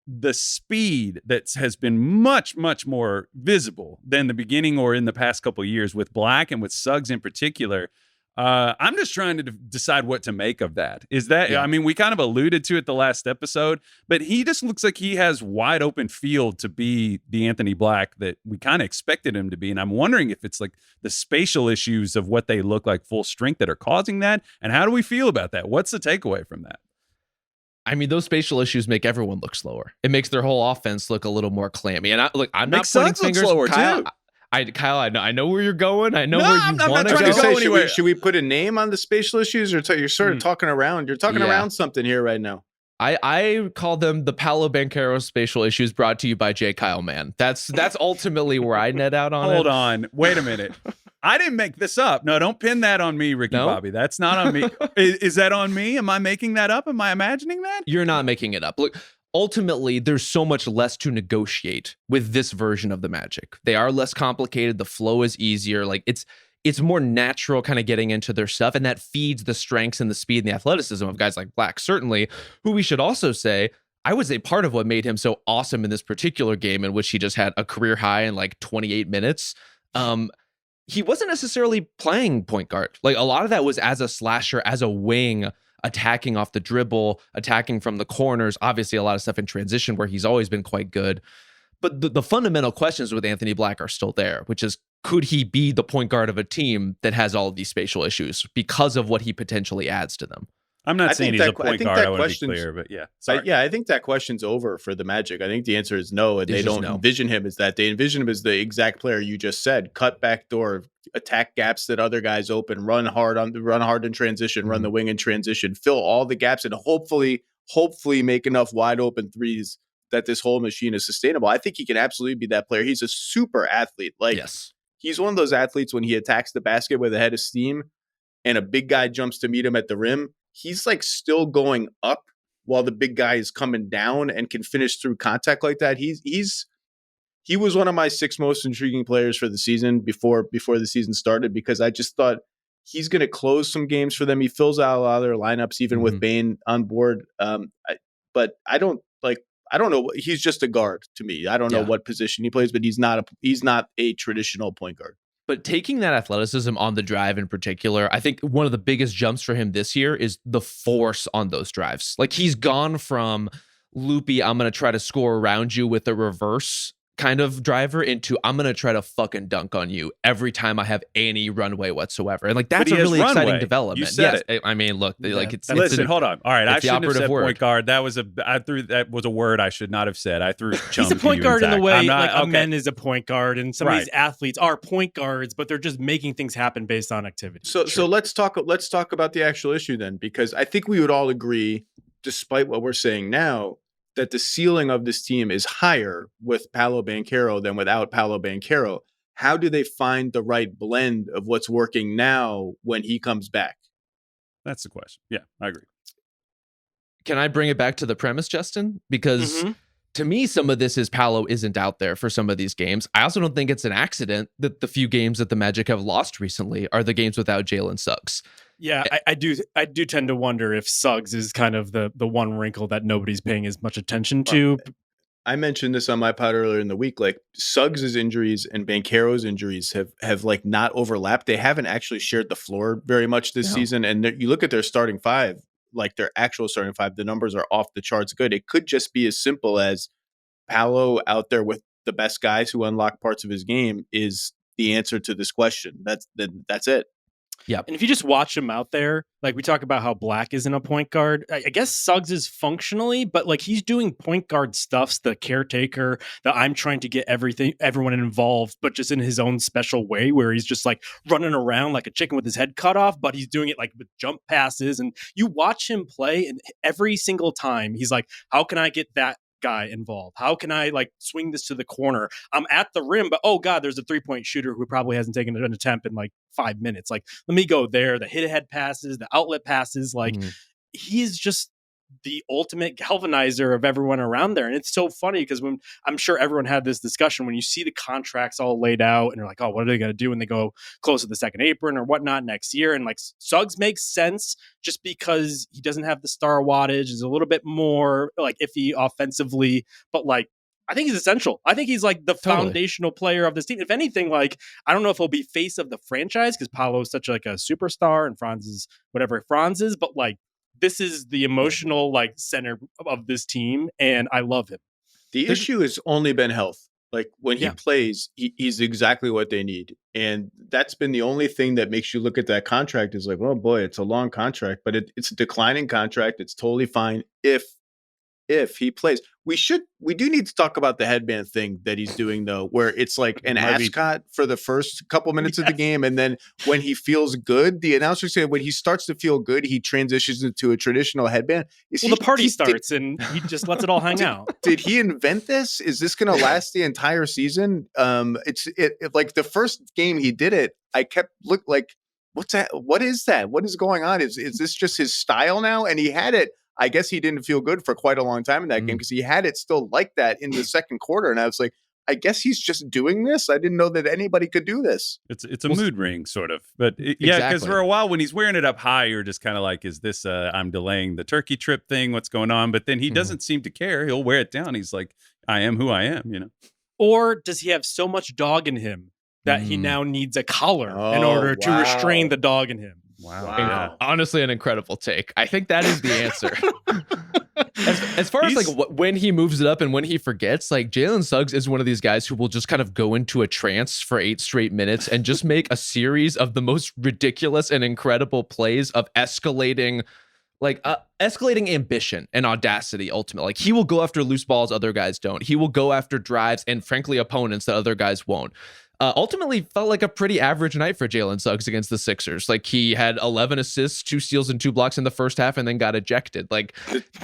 the speed that has been much, much more visible than the beginning or in the past couple of years with Black and with Suggs in particular. I'm just trying to decide what to make of that. Is that, I mean, we kind of alluded to it the last episode, but he just looks like he has wide open field to be the Anthony Black that we kind of expected him to be. And I'm wondering if it's like the spatial issues of what they look like full strength that are causing that. And how do we feel about that? What's the takeaway from that? I mean, those spatial issues make everyone look slower. It makes their whole offense look a little more clammy. And I'm not pointing fingers. Slower Kyle, too. Kyle, I know where you're going. I know where you want to go. Should we put a name on the spatial issues, or you're sort of talking around? You're talking around something here right now. I call them the Paolo Banchero spatial issues, brought to you by j.kyle Mann. That's ultimately where I net out on it. Hold on, wait a minute. I didn't make this up. No, don't pin that on me, Ricky Bobby. That's not on me. Is that on me? Am I making that up? Am I imagining that? You're not making it up. Look, ultimately, there's so much less to negotiate with this version of the Magic. They are less complicated. The flow is easier. Like it's more natural kind of getting into their stuff. And that feeds the strengths and the speed and the athleticism of guys like Black, certainly, who we should also say, I would say part of what made him so awesome in this particular game in which he just had a career high in like 28 minutes. He wasn't necessarily playing point guard. Like a lot of that was as a slasher, as a wing, attacking off the dribble, attacking from the corners, obviously a lot of stuff in transition where he's always been quite good. But the fundamental questions with Anthony Black are still there, which is, could he be the point guard of a team that has all of these spatial issues because of what he potentially adds to them? I'm not saying he's a point guard, I want to be clear, but yeah. I think that question's over for the Magic. I think the answer is no, and they don't envision him as that. They envision him as the exact player you just said, cut back door, attack gaps that other guys open, run hard in transition, run the wing in transition, fill all the gaps, and hopefully make enough wide open threes that this whole machine is sustainable. I think he can absolutely be that player. He's a super athlete. Like, he's one of those athletes when he attacks the basket with a head of steam and a big guy jumps to meet him at the rim, he's like still going up while the big guy is coming down and can finish through contact like that. He was one of my 6 most intriguing players for the season before the season started, because I just thought he's going to close some games for them. He fills out a lot of their lineups, even with Bane on board. But I don't know. He's just a guard to me. I don't know what position he plays, but he's not a traditional point guard. But taking that athleticism on the drive in particular, I think one of the biggest jumps for him this year is the force on those drives. Like, he's gone from loopy, I'm going to try to score around you with a reverse kind of driver into I'm going to try to fucking dunk on you every time I have any runway whatsoever. And like, that's a really exciting development. You said it. I mean, look, like it's listen, hold on. All right. I shouldn't have said point guard. That was a word I should not have said. I threw chum. He's a point guard in the way a Mann is a point guard, and some of these athletes are point guards, but they're just making things happen based on activity. So let's talk about the actual issue then, because I think we would all agree, despite what we're saying now, that the ceiling of this team is higher with Paolo Banchero than without Paolo Banchero. how do they find the right blend of what's working now when he comes back? That's the question. Yeah, I agree. Can I bring it back to the premise, Justin? Because to me, some of this is Paolo isn't out there for some of these games. I also don't think it's an accident that the few games that the Magic have lost recently are the games without Jalen Suggs. Yeah, I do tend to wonder if Suggs is kind of the one wrinkle that nobody's paying as much attention to. I mentioned this on my pod earlier in the week. Like Suggs' injuries and Banchero's injuries have like not overlapped. They haven't actually shared the floor very much this season. And you look at their starting five, like their actual starting five, the numbers are off the charts good. It could just be as simple as Paolo out there with the best guys who unlock parts of his game is the answer to this question. That's it. Yeah. And if you just watch him out there, like we talk about how Black isn't a point guard, I guess Suggs is functionally, but like he's doing point guard stuffs, the caretaker, that I'm trying to get everyone involved, but just in his own special way where he's just like running around like a chicken with his head cut off, but he's doing it like with jump passes. And you watch him play and every single time he's like, how can I get that guy involved? How can I like swing this to the corner? I'm at the rim, but oh god, there's a 3-point shooter who probably hasn't taken an attempt in like 5 minutes. Like, let me go there. The hit ahead passes, the outlet passes, like he's just the ultimate galvanizer of everyone around there. And it's so funny because when I'm sure everyone had this discussion when you see the contracts all laid out and you're like, oh, what are they going to do when they go close to the second apron or whatnot next year? And like Suggs makes sense just because he doesn't have the star wattage, is a little bit more like iffy offensively, but like I think he's essential. I think he's like the foundational player of this team. If anything, like I don't know if he'll be face of the franchise because Paolo is such like a superstar and Franz is whatever Franz is, but like this is the emotional like center of this team, and I love him. The issue has only been health. Like when he plays, he's exactly what they need. And that's been the only thing that makes you look at that contract is like, oh boy, it's a long contract, but it's a declining contract. It's totally fine if he plays. We do need to talk about the headband thing that he's doing though, where it's like an ascot for the first couple minutes of the game. And then when he feels good, the announcer said when he starts to feel good, he transitions into a traditional headband. The party starts and he just lets it all hang out. Did he invent this? Is this going to last the entire season? It's like the first game he did it, I kept what's that? What is that? What is going on? Is this just his style now? And he had it. I guess he didn't feel good for quite a long time in that game because he had it still like that in the second quarter. And I was like, I guess he's just doing this. I didn't know that anybody could do this. It's a mood ring sort of. But because for a while when he's wearing it up high, you're just kind of like, is this I'm delaying the turkey trip thing? What's going on? But then he doesn't seem to care. He'll wear it down. He's like, I am who I am, you know? Or does he have so much dog in him that he now needs a collar in order to restrain the dog in him? Wow. Honestly, an incredible take. I think that is the answer. As far as like when he moves it up and when he forgets, like Jalen Suggs is one of these guys who will just kind of go into a trance for 8 straight minutes and just make a series of the most ridiculous and incredible plays of escalating ambition and audacity ultimately. Like he will go after loose balls other guys don't. He will go after drives and frankly opponents that other guys won't. Ultimately felt like a pretty average night for Jalen Suggs against the Sixers. Like he had 11 assists, 2 steals and 2 blocks in the first half and then got ejected. Like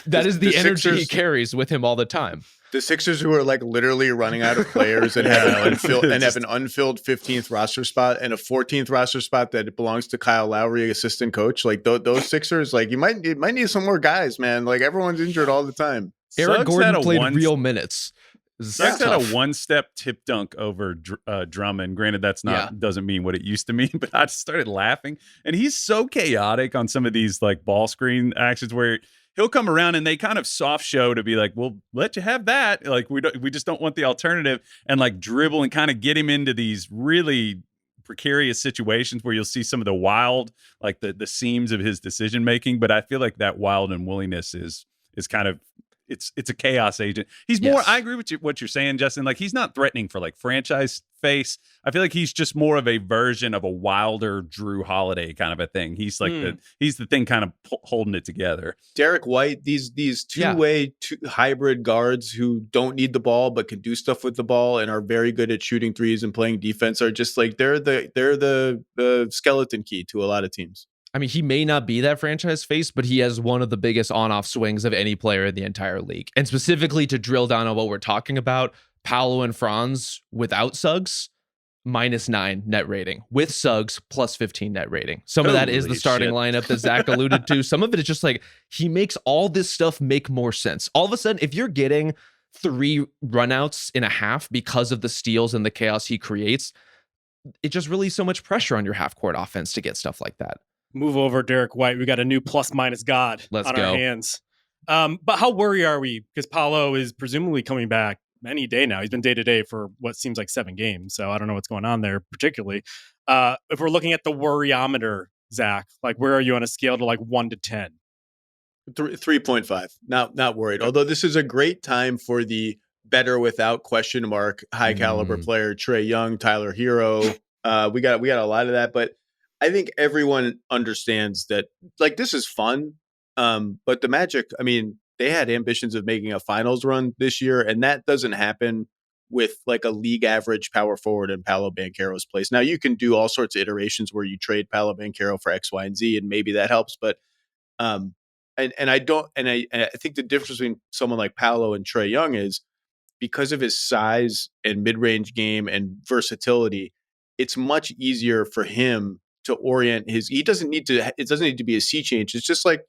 that is the energy Sixers, he carries with him all the time. The Sixers who are like literally running out of players and have an unfilled 15th roster spot and a 14th roster spot that belongs to Kyle Lowry, assistant coach. Like those Sixers, like you might need some more guys, man. Like everyone's injured all the time. Eric Gordon played real minutes. Suggs had a one-step tip dunk over Drummond. Granted, doesn't mean what it used to mean, but I just started laughing. And he's so chaotic on some of these like ball screen actions where he'll come around and they kind of soft show to be like, "We'll let you have that." Like we just don't want the alternative, and like dribble and kind of get him into these really precarious situations where you'll see some of the wild, like the seams of his decision making. But I feel like that wild and willingness is kind of. It's a chaos agent. He's more. I agree with what you're saying, Justin. Like he's not threatening for like franchise face. I feel like he's just more of a version of a wilder Drew Holiday kind of a thing. He's like he's the thing kind of holding it together. Derek White, these two-way hybrid guards who don't need the ball but can do stuff with the ball and are very good at shooting threes and playing defense are just like they're the skeleton key to a lot of teams. I mean, he may not be that franchise face, but he has one of the biggest on-off swings of any player in the entire league. And specifically to drill down on what we're talking about, Paolo and Franz without Suggs, -9 net rating with Suggs +15 net rating. Some of that is the Holy starting shit. lineup that Zach alluded to. Some of it is just like he makes all this stuff make more sense. All of a sudden, if you're getting 3 runouts in a half because of the steals and the chaos he creates, it just relieves so much pressure on your half-court offense to get stuff like that. Move over, Derek White. We got a new plus-minus god Let's on go. our hands. But how worried are we? Because Paolo is presumably coming back any day now. He's been day-to-day for what seems like 7 games, so I don't know what's going on there particularly. If we're looking at the worryometer, Zach, like where are you on a scale to like 1 to 10? 3.5. Not worried. Although this is a great time for the better without question mark high caliber player Trae Young, Tyler Hero. We got a lot of that, but I think everyone understands that like this is fun. But the Magic, I mean, they had ambitions of making a finals run this year, and that doesn't happen with like a league average power forward in Paolo Banchero's place. Now you can do all sorts of iterations where you trade Paolo Banchero for X, Y, and Z, and maybe that helps. But and I think the difference between someone like Paolo and Trae Young is because of his size and mid-range game and versatility, it's much easier for him to orient it doesn't need to be a sea change. It's just like,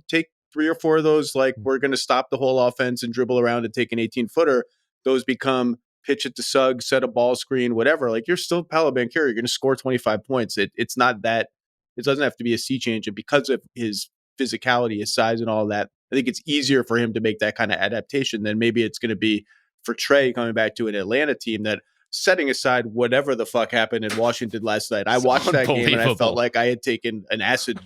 take 3 or 4 of those, like we're going to stop the whole offense and dribble around and take an 18-footer. Those become pitch it to Suggs, set a ball screen, whatever. Like you're still Paolo Banchero. You're going to score 25 points. It's not that, it doesn't have to be a sea change. And because of his physicality, his size and all that, I think it's easier for him to make that kind of adaptation than maybe it's going to be for Trae coming back to an Atlanta team that, setting aside whatever the fuck happened in Washington last night, I watched that game and I felt like I had taken an acid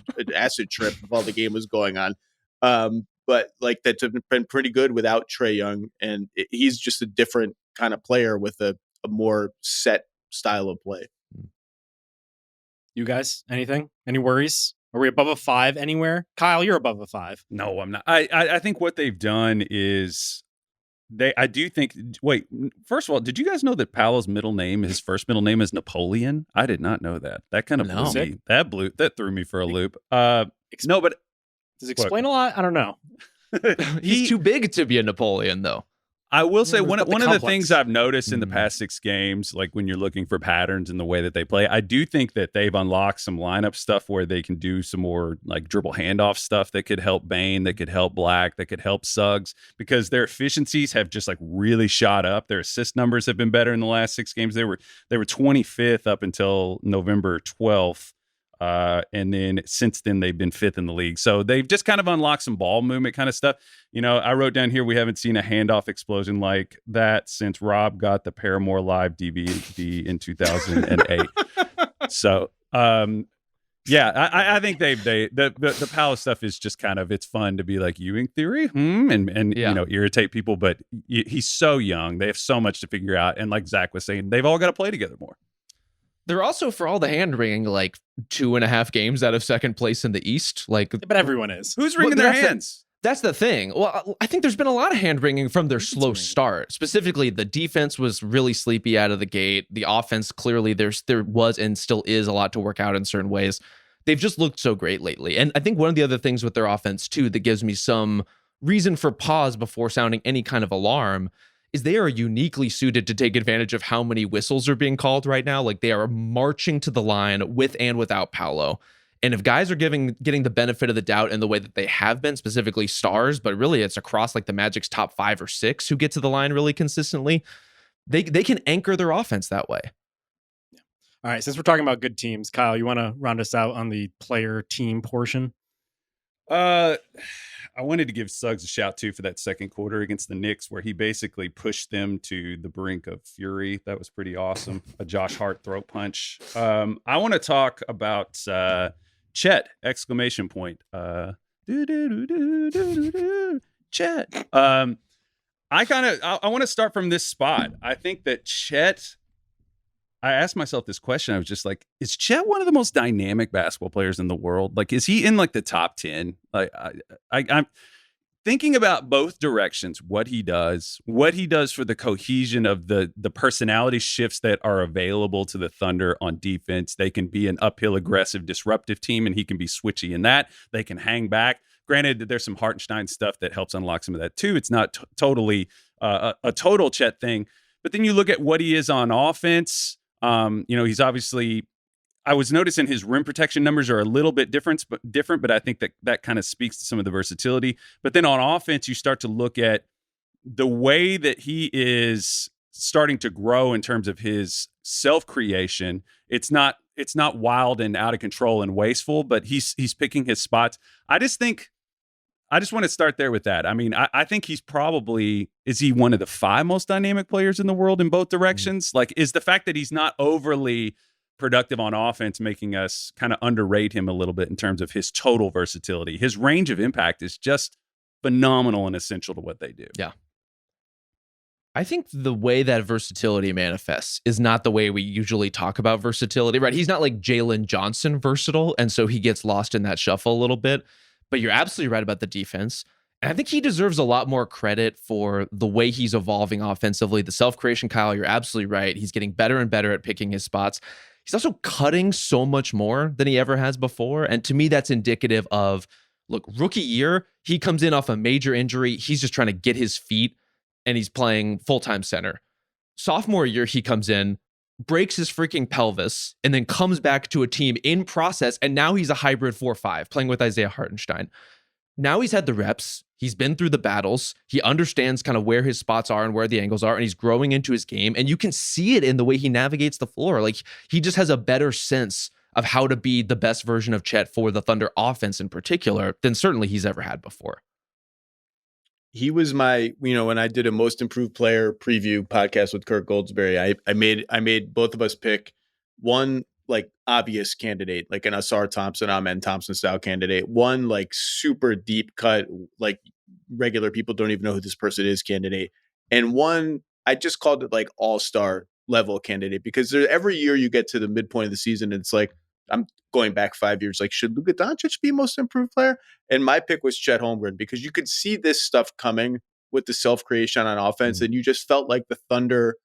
trip while the game was going on. But like that's been pretty good without Trae Young, and he's just a different kind of player with a more set style of play. You guys, anything? Any worries? Are we above a 5 anywhere? Kyle, you're above a 5. No, I'm not. I think what they've done is I do think, wait, first of all, did you guys know that Paolo's his first middle name is Napoleon? I did not know that. That kind of blew me. That threw me for a loop. No, but does it explain a lot? I don't know. He's too big to be a Napoleon, though. I will say one of the things I've noticed in the past 6 games, like when you're looking for patterns in the way that they play, I do think that they've unlocked some lineup stuff where they can do some more like dribble handoff stuff that could help Bane, that could help Black, that could help Suggs, because their efficiencies have just like really shot up. Their assist numbers have been better in the last 6 games. They were 25th up until November 12th. And then since then they've been 5th in the league. So they've just kind of unlocked some ball movement kind of stuff. I wrote down here, we haven't seen a handoff explosion like that since Rob got the Paramore Live DVD in 2008. So, I think the Palace stuff is just kind of, it's fun to be like Ewing theory, and irritate people, but he's so young. They have so much to figure out. And like Zach was saying, they've all got to play together more. They're also, for all the hand wringing, like 2.5 games out of second place in the East. But everyone is. Who's wringing their hands? That's the thing. Well, I think there's been a lot of hand wringing from their slow start. Specifically, the defense was really sleepy out of the gate. The offense, clearly, there was and still is a lot to work out in certain ways. They've just looked so great lately. And I think one of the other things with their offense, too, that gives me some reason for pause before sounding any kind of alarm is they are uniquely suited to take advantage of how many whistles are being called right now. Like they are marching to the line with and without Paolo. And if guys are getting the benefit of the doubt in the way that they have been, specifically stars, but really it's across like the Magic's top 5 or 6 who get to the line really consistently, they can anchor their offense that way. Yeah. All right, since we're talking about good teams, Kyle, you want to round us out on the player team portion? I wanted to give Suggs a shout too for that second quarter against the Knicks, where he basically pushed them to the brink of fury. That was pretty awesome. A Josh Hart throat punch. I want to talk about Chet! Exclamation point. Chet. I want to start from this spot. I think that Chet. I asked myself this question. I was just like, is Chet one of the most dynamic basketball players in the world? Like, is he in like the top 10? Like, I'm thinking about both directions, what he does for the cohesion of the personality shifts that are available to the Thunder on defense. They can be an uphill, aggressive, disruptive team, and he can be switchy in that. They can hang back. Granted, there's some Hartenstein stuff that helps unlock some of that too. It's not totally a total Chet thing. But then you look at what he is on offense. He's obviously, I was noticing his rim protection numbers are a little bit different, but I think that kind of speaks to some of the versatility. But then on offense, you start to look at the way that he is starting to grow in terms of his self-creation. It's not wild and out of control and wasteful, but he's picking his spots. I just want to start there with that. I mean, I think he's probably, is he one of the 5 most dynamic players in the world in both directions? Like, is the fact that he's not overly productive on offense making us kind of underrate him a little bit in terms of his total versatility? His range of impact is just phenomenal and essential to what they do. Yeah. I think the way that versatility manifests is not the way we usually talk about versatility, right? He's not like Jalen Johnson versatile, and so he gets lost in that shuffle a little bit. But you're absolutely right about the defense. And I think he deserves a lot more credit for the way he's evolving offensively. The self-creation, Kyle, you're absolutely right. He's getting better and better at picking his spots. He's also cutting so much more than he ever has before. And to me, that's indicative of, look, rookie year, he comes in off a major injury. He's just trying to get his feet, and he's playing full-time center. Sophomore year, he comes in, breaks his freaking pelvis, and then comes back to a team in process, and now he's a hybrid 4-5, playing with Isaiah Hartenstein. Now he's had the reps. He's been through the battles. He understands kind of where his spots are and where the angles are, and he's growing into his game, and you can see it in the way he navigates the floor. Like, he just has a better sense of how to be the best version of Chet for the Thunder offense in particular than certainly he's ever had before. He was my, when I did a most improved player preview podcast with Kirk Goldsberry, I made both of us pick one like obvious candidate, like an Asar Thompson, Amen Thompson style candidate, one like super deep cut, like regular people don't even know who this person is candidate, and one I just called it like all-star level candidate, because every year you get to the midpoint of the season and it's like, I'm going back 5 years, like, should Luka Doncic be most improved player? And my pick was Chet Holmgren, because you could see this stuff coming with the self-creation on offense. And you just felt like the Thunder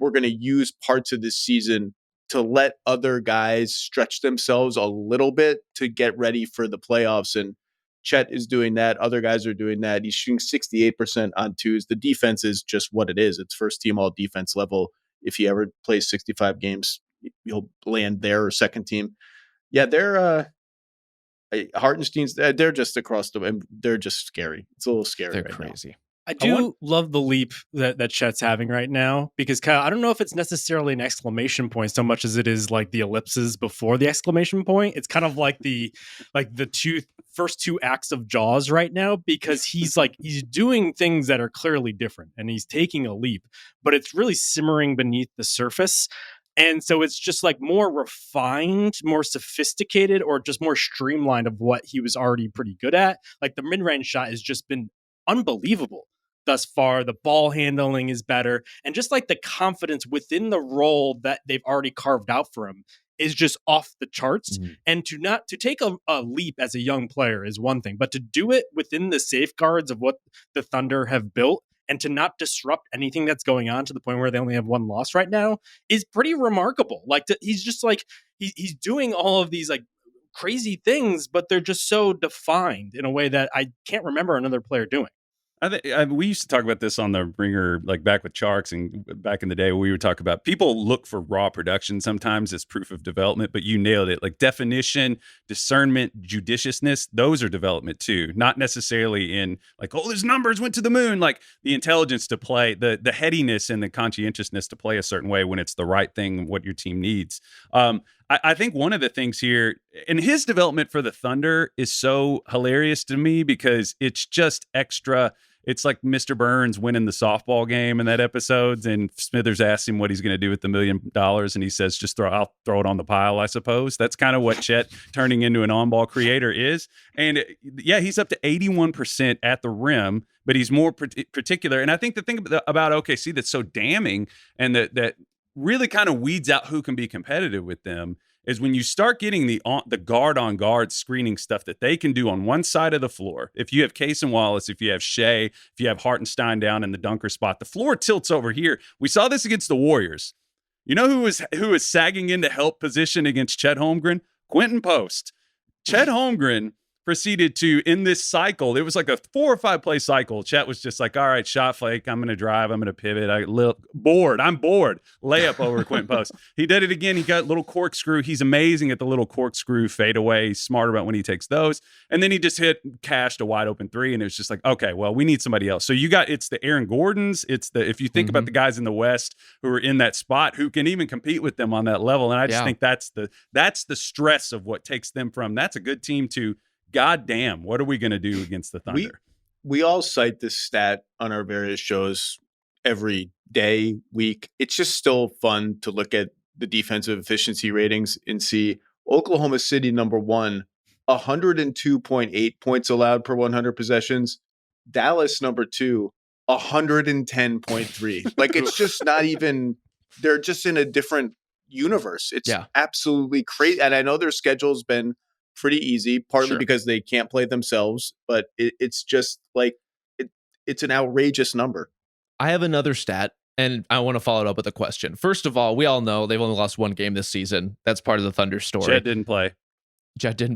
were going to use parts of this season to let other guys stretch themselves a little bit to get ready for the playoffs. And Chet is doing that. Other guys are doing that. He's shooting 68% on twos. The defense is just what it is. It's first team all defense level. If he ever plays 65 games, he'll land there, or second team. Yeah, they're Hartenstein's. They're just across the. They're just scary. It's a little scary. They're right crazy. Now. I do love the leap that Chet's having right now, because Kyle, I don't know if it's necessarily an exclamation point so much as it is like the ellipses before the exclamation point. It's kind of like the first two acts of Jaws right now, because he's doing things that are clearly different and he's taking a leap, but it's really simmering beneath the surface. And so it's just like more refined, more sophisticated, or just more streamlined of what he was already pretty good at. Like the mid-range shot has just been unbelievable thus far. The ball handling is better. And just like the confidence within the role that they've already carved out for him is just off the charts. Mm-hmm. And to take a leap as a young player is one thing, but to do it within the safeguards of what the Thunder have built and to not disrupt anything that's going on to the point where they only have one loss right now is pretty remarkable. Like he's just like, he's doing all of these like crazy things, but they're just so defined in a way that I can't remember another player doing. I think we used to talk about this on the Ringer, like back with Charks and back in the day, we would talk about people look for raw production sometimes as proof of development, but you nailed it. Like definition, discernment, judiciousness, those are development too. Not necessarily in like, oh, his numbers went to the moon. Like the intelligence to play, the headiness and the conscientiousness to play a certain way when it's the right thing, what your team needs. I think one of the things here, and his development for the Thunder is so hilarious to me because it's just extra. It's like Mr. Burns winning the softball game in that episode, and Smithers asks him what he's going to do with the $1 million, and he says, I'll throw it on the pile, I suppose. That's kind of what Chet turning into an on-ball creator is. And yeah, he's up to 81% at the rim, but he's more particular. And I think the thing about OKC that's so damning and that really kind of weeds out who can be competitive with them is when you start getting the guard-on-guard screening stuff that they can do on one side of the floor. If you have Case and Wallace, if you have Shea, if you have Hartenstein down in the dunker spot, the floor tilts over here. We saw this against the Warriors. You know who was sagging into help position against Chet Holmgren? Quentin Post. Chet Holmgren proceeded to, in this cycle, it was like a 4 or 5 play cycle. Chet was just like, all right, shot fake. I'm going to drive. I'm going to pivot. I'm bored. Layup over Quentin Post. He did it again. He got little corkscrew. He's amazing at the little corkscrew fadeaway. He's smart about when he takes those. And then he just cashed a wide open 3. And it was just like, okay, well, we need somebody else. So it's the Aaron Gordons. If you think about the guys in the West who are in that spot, who can even compete with them on that level. And I just think that's the stress of what takes them from, that's a good team, to, God damn, what are we going to do against the Thunder? We all cite this stat on our various shows every day, week. It's just still fun to look at the defensive efficiency ratings and see Oklahoma City, number 1, 102.8 points allowed per 100 possessions. Dallas, number 2, 110.3. Like, it's just not even, they're just in a different universe. It's absolutely crazy. And I know their schedule's been pretty easy, partly because they can't play themselves, but it's just like, it's an outrageous number. I have another stat, and I want to follow it up with a question. First of all, we all know they've only lost 1 game this season. That's part of the Thunder story. Chet didn't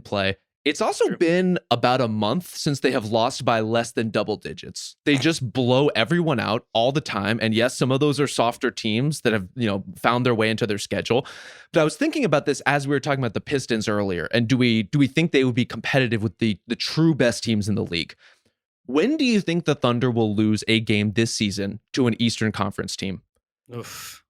play. It's also been about a month since they have lost by less than double digits. They just blow everyone out all the time. And yes, some of those are softer teams that have, found their way into their schedule. But I was thinking about this as we were talking about the Pistons earlier. And do we think they would be competitive with the true best teams in the league? When do you think the Thunder will lose a game this season to an Eastern Conference team? Oof.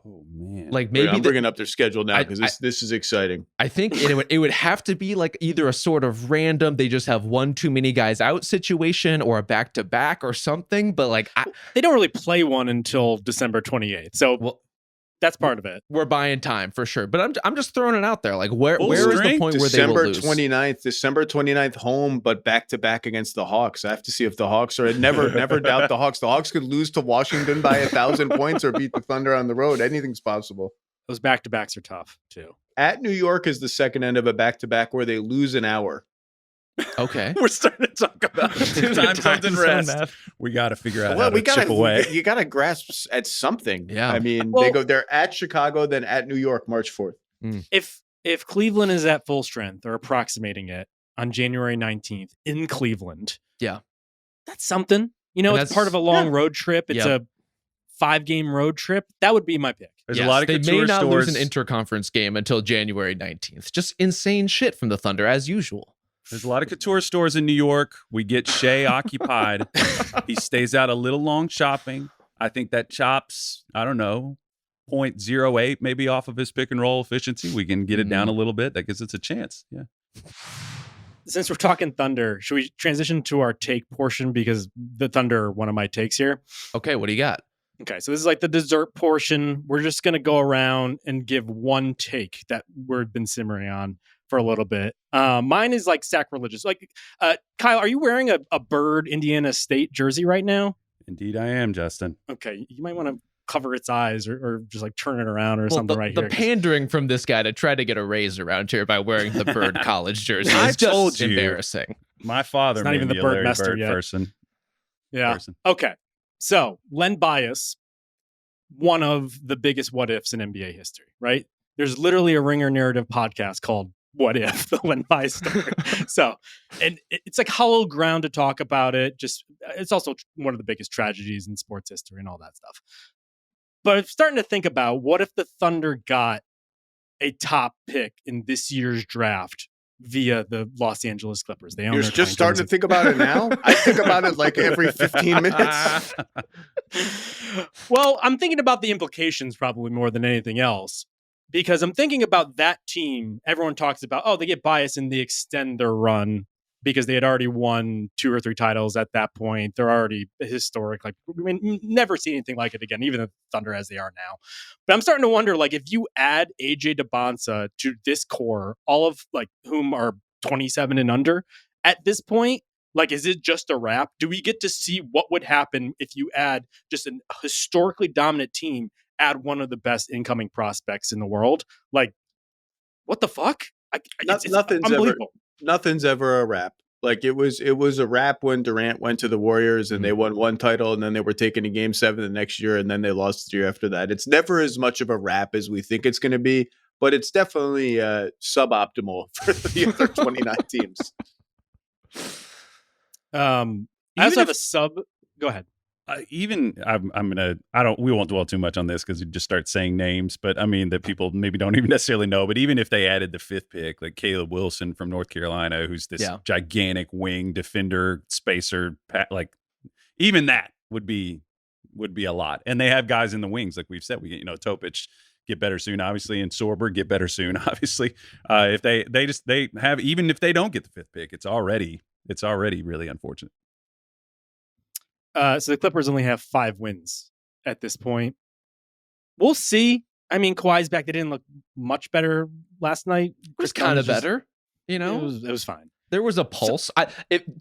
Oh man! Like, maybe I'm bringing up their schedule now because this is exciting. I think it would have to be like either a sort of random, they just have one too many guys out situation, or a back to back or something. But like, they don't really play one until December 28th, so that's part of it. We're buying time for sure. But I'm just throwing it out there. Like, where is the point where they will lose? December 29th home, but back to back against the Hawks. I have to see if the Hawks are. Never doubt the Hawks. The Hawks could lose to Washington by 1,000 points or beat the Thunder on the road. Anything's possible. Those back to backs are tough too. At New York is the second end of a back to back where they lose an hour. Okay, we're starting to talk about time zones and rest. We got to figure out how to chip away. You got to grasp at something. Yeah, I mean, they're at Chicago, then at New York, March 4th. If Cleveland is at full strength or approximating it on January 19th in Cleveland, that's something. It's part of a long road trip. It's a 5-game road trip. That would be my pick. There's a lot of they may not stores. Lose an interconference game until January 19th. Just insane shit from the Thunder as usual. There's a lot of couture stores in New York. We get Shea occupied. He stays out a little long shopping. I think that chops, 0.08 maybe off of his pick and roll efficiency. We can get it down a little bit. That gives us a chance. Yeah. Since we're talking Thunder, should we transition to our take portion? Because the Thunder are one of my takes here. Okay, what do you got? Okay, so this is like the dessert portion. We're just going to go around and give one take that we've been simmering on for a little bit. Mine is like sacrilegious. Like, Kyle, are you wearing a Bird Indiana State jersey right now? Indeed I am, Justin. Okay, you might want to cover its eyes or just like turn it around or something here. The pandering from this guy to try to get a raise around here by wearing the Bird college jersey is just embarrassing. My father not even the Bird Mester yet. Person. Yeah. Okay. So Len Bias, one of the biggest what ifs in NBA history, right? There's literally a Ringer Narrative podcast called What If, the Len Bias story. So, and it's like hollow ground to talk about it. Just, it's also one of the biggest tragedies in sports history and all that stuff. But I'm starting to think about what if the Thunder got a top pick in this year's draft via the Los Angeles Clippers. You're just starting to think about it now? I think about it like every 15 minutes. Well, I'm thinking about the implications probably more than anything else, because I'm thinking about that team. Everyone talks about, they get biased and they extend their run because they had already won 2 or 3 titles at that point. They're already historic. Like, we may never see anything like it again, even the Thunder as they are now. But I'm starting to wonder, like, if you add AJ DeBonsa to this core, all of like whom are 27 and under at this point, like, is it just a wrap? Do we get to see what would happen if you add just a historically dominant team, add one of the best incoming prospects in the world? Like, what the fuck? It's unbelievable. Nothing's ever a wrap. Like, it was a wrap when Durant went to the Warriors and they won 1 title, and then they were taken to Game 7 the next year, and then they lost the year after that. It's never as much of a wrap as we think it's going to be, but it's definitely suboptimal for the other 29 teams. I also have a sub. Go ahead. We won't dwell too much on this because you just start saying names, but I mean that people maybe don't even necessarily know. But even if they added the 5th pick, like Caleb Wilson from North Carolina, who's this gigantic wing defender, spacer, like even that would be a lot. And they have guys in the wings, like we've said. We get Topic get better soon, obviously, and Sorber get better soon, obviously. If they have, even if they don't get the 5th pick, it's already really unfortunate. So the Clippers only have 5 wins at this point. We'll see. I mean, Kawhi's back. They didn't look much better last night. It was kind of better, It was fine. There was a pulse.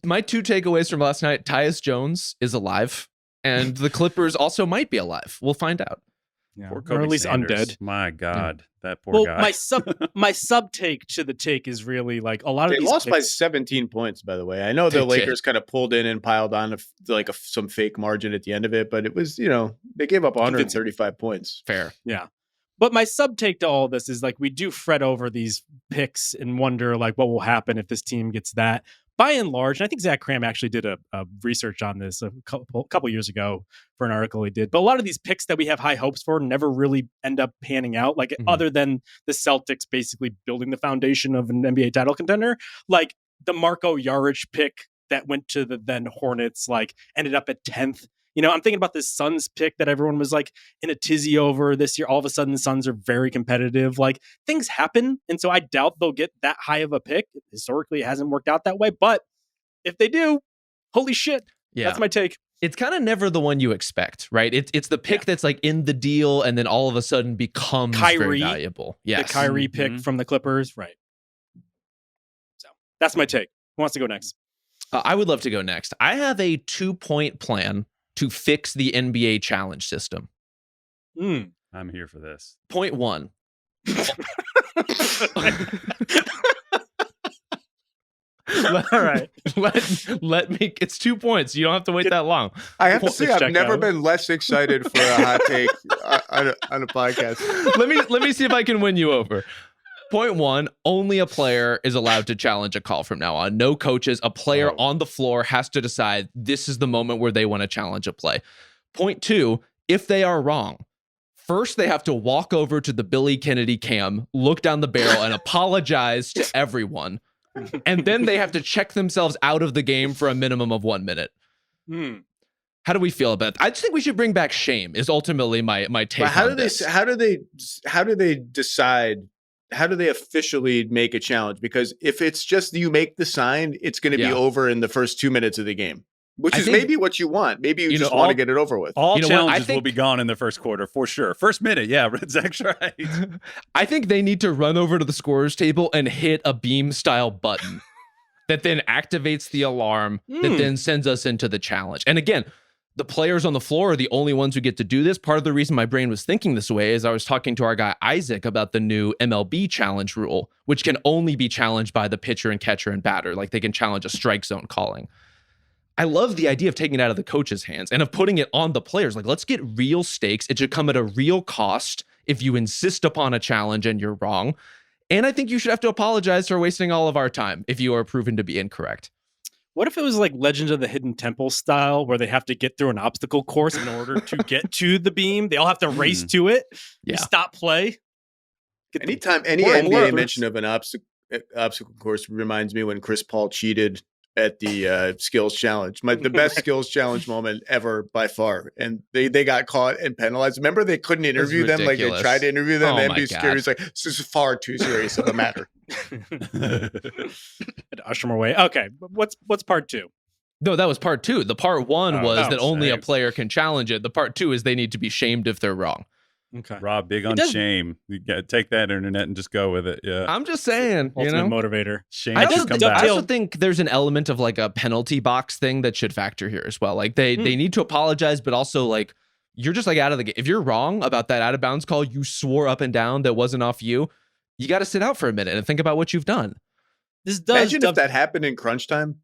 My 2 takeaways from last night: Tyus Jones is alive, and the Clippers also might be alive. We'll find out. Yeah. Or at least undead. My God, that poor guy. My sub take to the take is really like a lot of they these lost picks, by 17 points. By the way, I know the Lakers kind of pulled in and piled on some fake margin at the end of it, but it was they gave up 135 points. Fair, yeah. But my sub take to all this is like we do fret over these picks and wonder like what will happen if this team gets that. By and large, and I think Zach Cram actually did a research on this a couple years ago for an article he did. But a lot of these picks that we have high hopes for never really end up panning out. Like other than the Celtics basically building the foundation of an NBA title contender, like the Marco Jaric pick that went to the then Hornets, like ended up at 10th. I'm thinking about this Suns pick that everyone was like in a tizzy over this year. All of a sudden, the Suns are very competitive. Like things happen. And so I doubt they'll get that high of a pick. Historically, it hasn't worked out that way. But if they do, holy shit. Yeah. That's my take. It's kind of never the one you expect, right? It's the pick that's like in the deal and then all of a sudden becomes very valuable. Yes. The Kyrie pick from the Clippers. Right. So that's my take. Who wants to go next? I would love to go next. I have a 2-point plan to fix the NBA challenge system. I'm here for this. Point 1. All right. Let me. It's 2 points. You don't have to wait that long. I have to say, I've never been less excited for a hot take on a podcast. Let me see if I can win you over. Point 1, only a player is allowed to challenge a call from now on. No coaches. A player on the floor has to decide this is the moment where they want to challenge a play. Point 2, if they are wrong, first they have to walk over to the Billy Kennedy cam, look down the barrel, and apologize to everyone. And then they have to check themselves out of the game for a minimum of 1 minute. How do we feel about that? I just think we should bring back shame is ultimately my take. But how do they decide? How do they officially make a challenge? Because if it's just you make the sign, it's going to be over in the first 2 minutes of the game, which is maybe what you want. Maybe you just want to get it over with. All challenges will be gone in the first quarter for sure. First minute, yeah, Zach's right. I think they need to run over to the scorer's table and hit a beam style button that then activates the alarm that then sends us into the challenge. And again, the players on the floor are the only ones who get to do this. Part of the reason my brain was thinking this way is I was talking to our guy Isaac about the new MLB challenge rule, which can only be challenged by the pitcher and catcher and batter. Like they can challenge a strike zone calling. I love the idea of taking it out of the coach's hands and of putting it on the players. Like, let's get real stakes. It should come at a real cost if you insist upon a challenge and you're wrong. And I think you should have to apologize for wasting all of our time if you are proven to be incorrect. What if it was like Legend of the Hidden Temple style, where they have to get through an obstacle course in order to get to the beam? They all have to race to it. Yeah. Stop play. Anytime any NBA mention of an obstacle course reminds me when Chris Paul cheated at the skills challenge. The best skills challenge moment ever by far. And they got caught and penalized. Remember, they couldn't interview them. Like they tried to interview them. The NBA security was like, this is far too serious of a matter. Had usher them away. Okay. What's part 2? No, that was part 2. The part 1 was that only a player can challenge it. The part 2 is they need to be shamed if they're wrong. Okay. Rob, big on shame. You gotta take that internet and just go with it. Yeah. I'm just saying, ultimate motivator. Shame. I also think there's an element of like a penalty box thing that should factor here as well. Like they need to apologize, but also like you're just like out of the game. If you're wrong about that out of bounds call, you swore up and down that wasn't off you. You got to sit out for a minute and think about what you've done. Imagine if that happened in crunch time.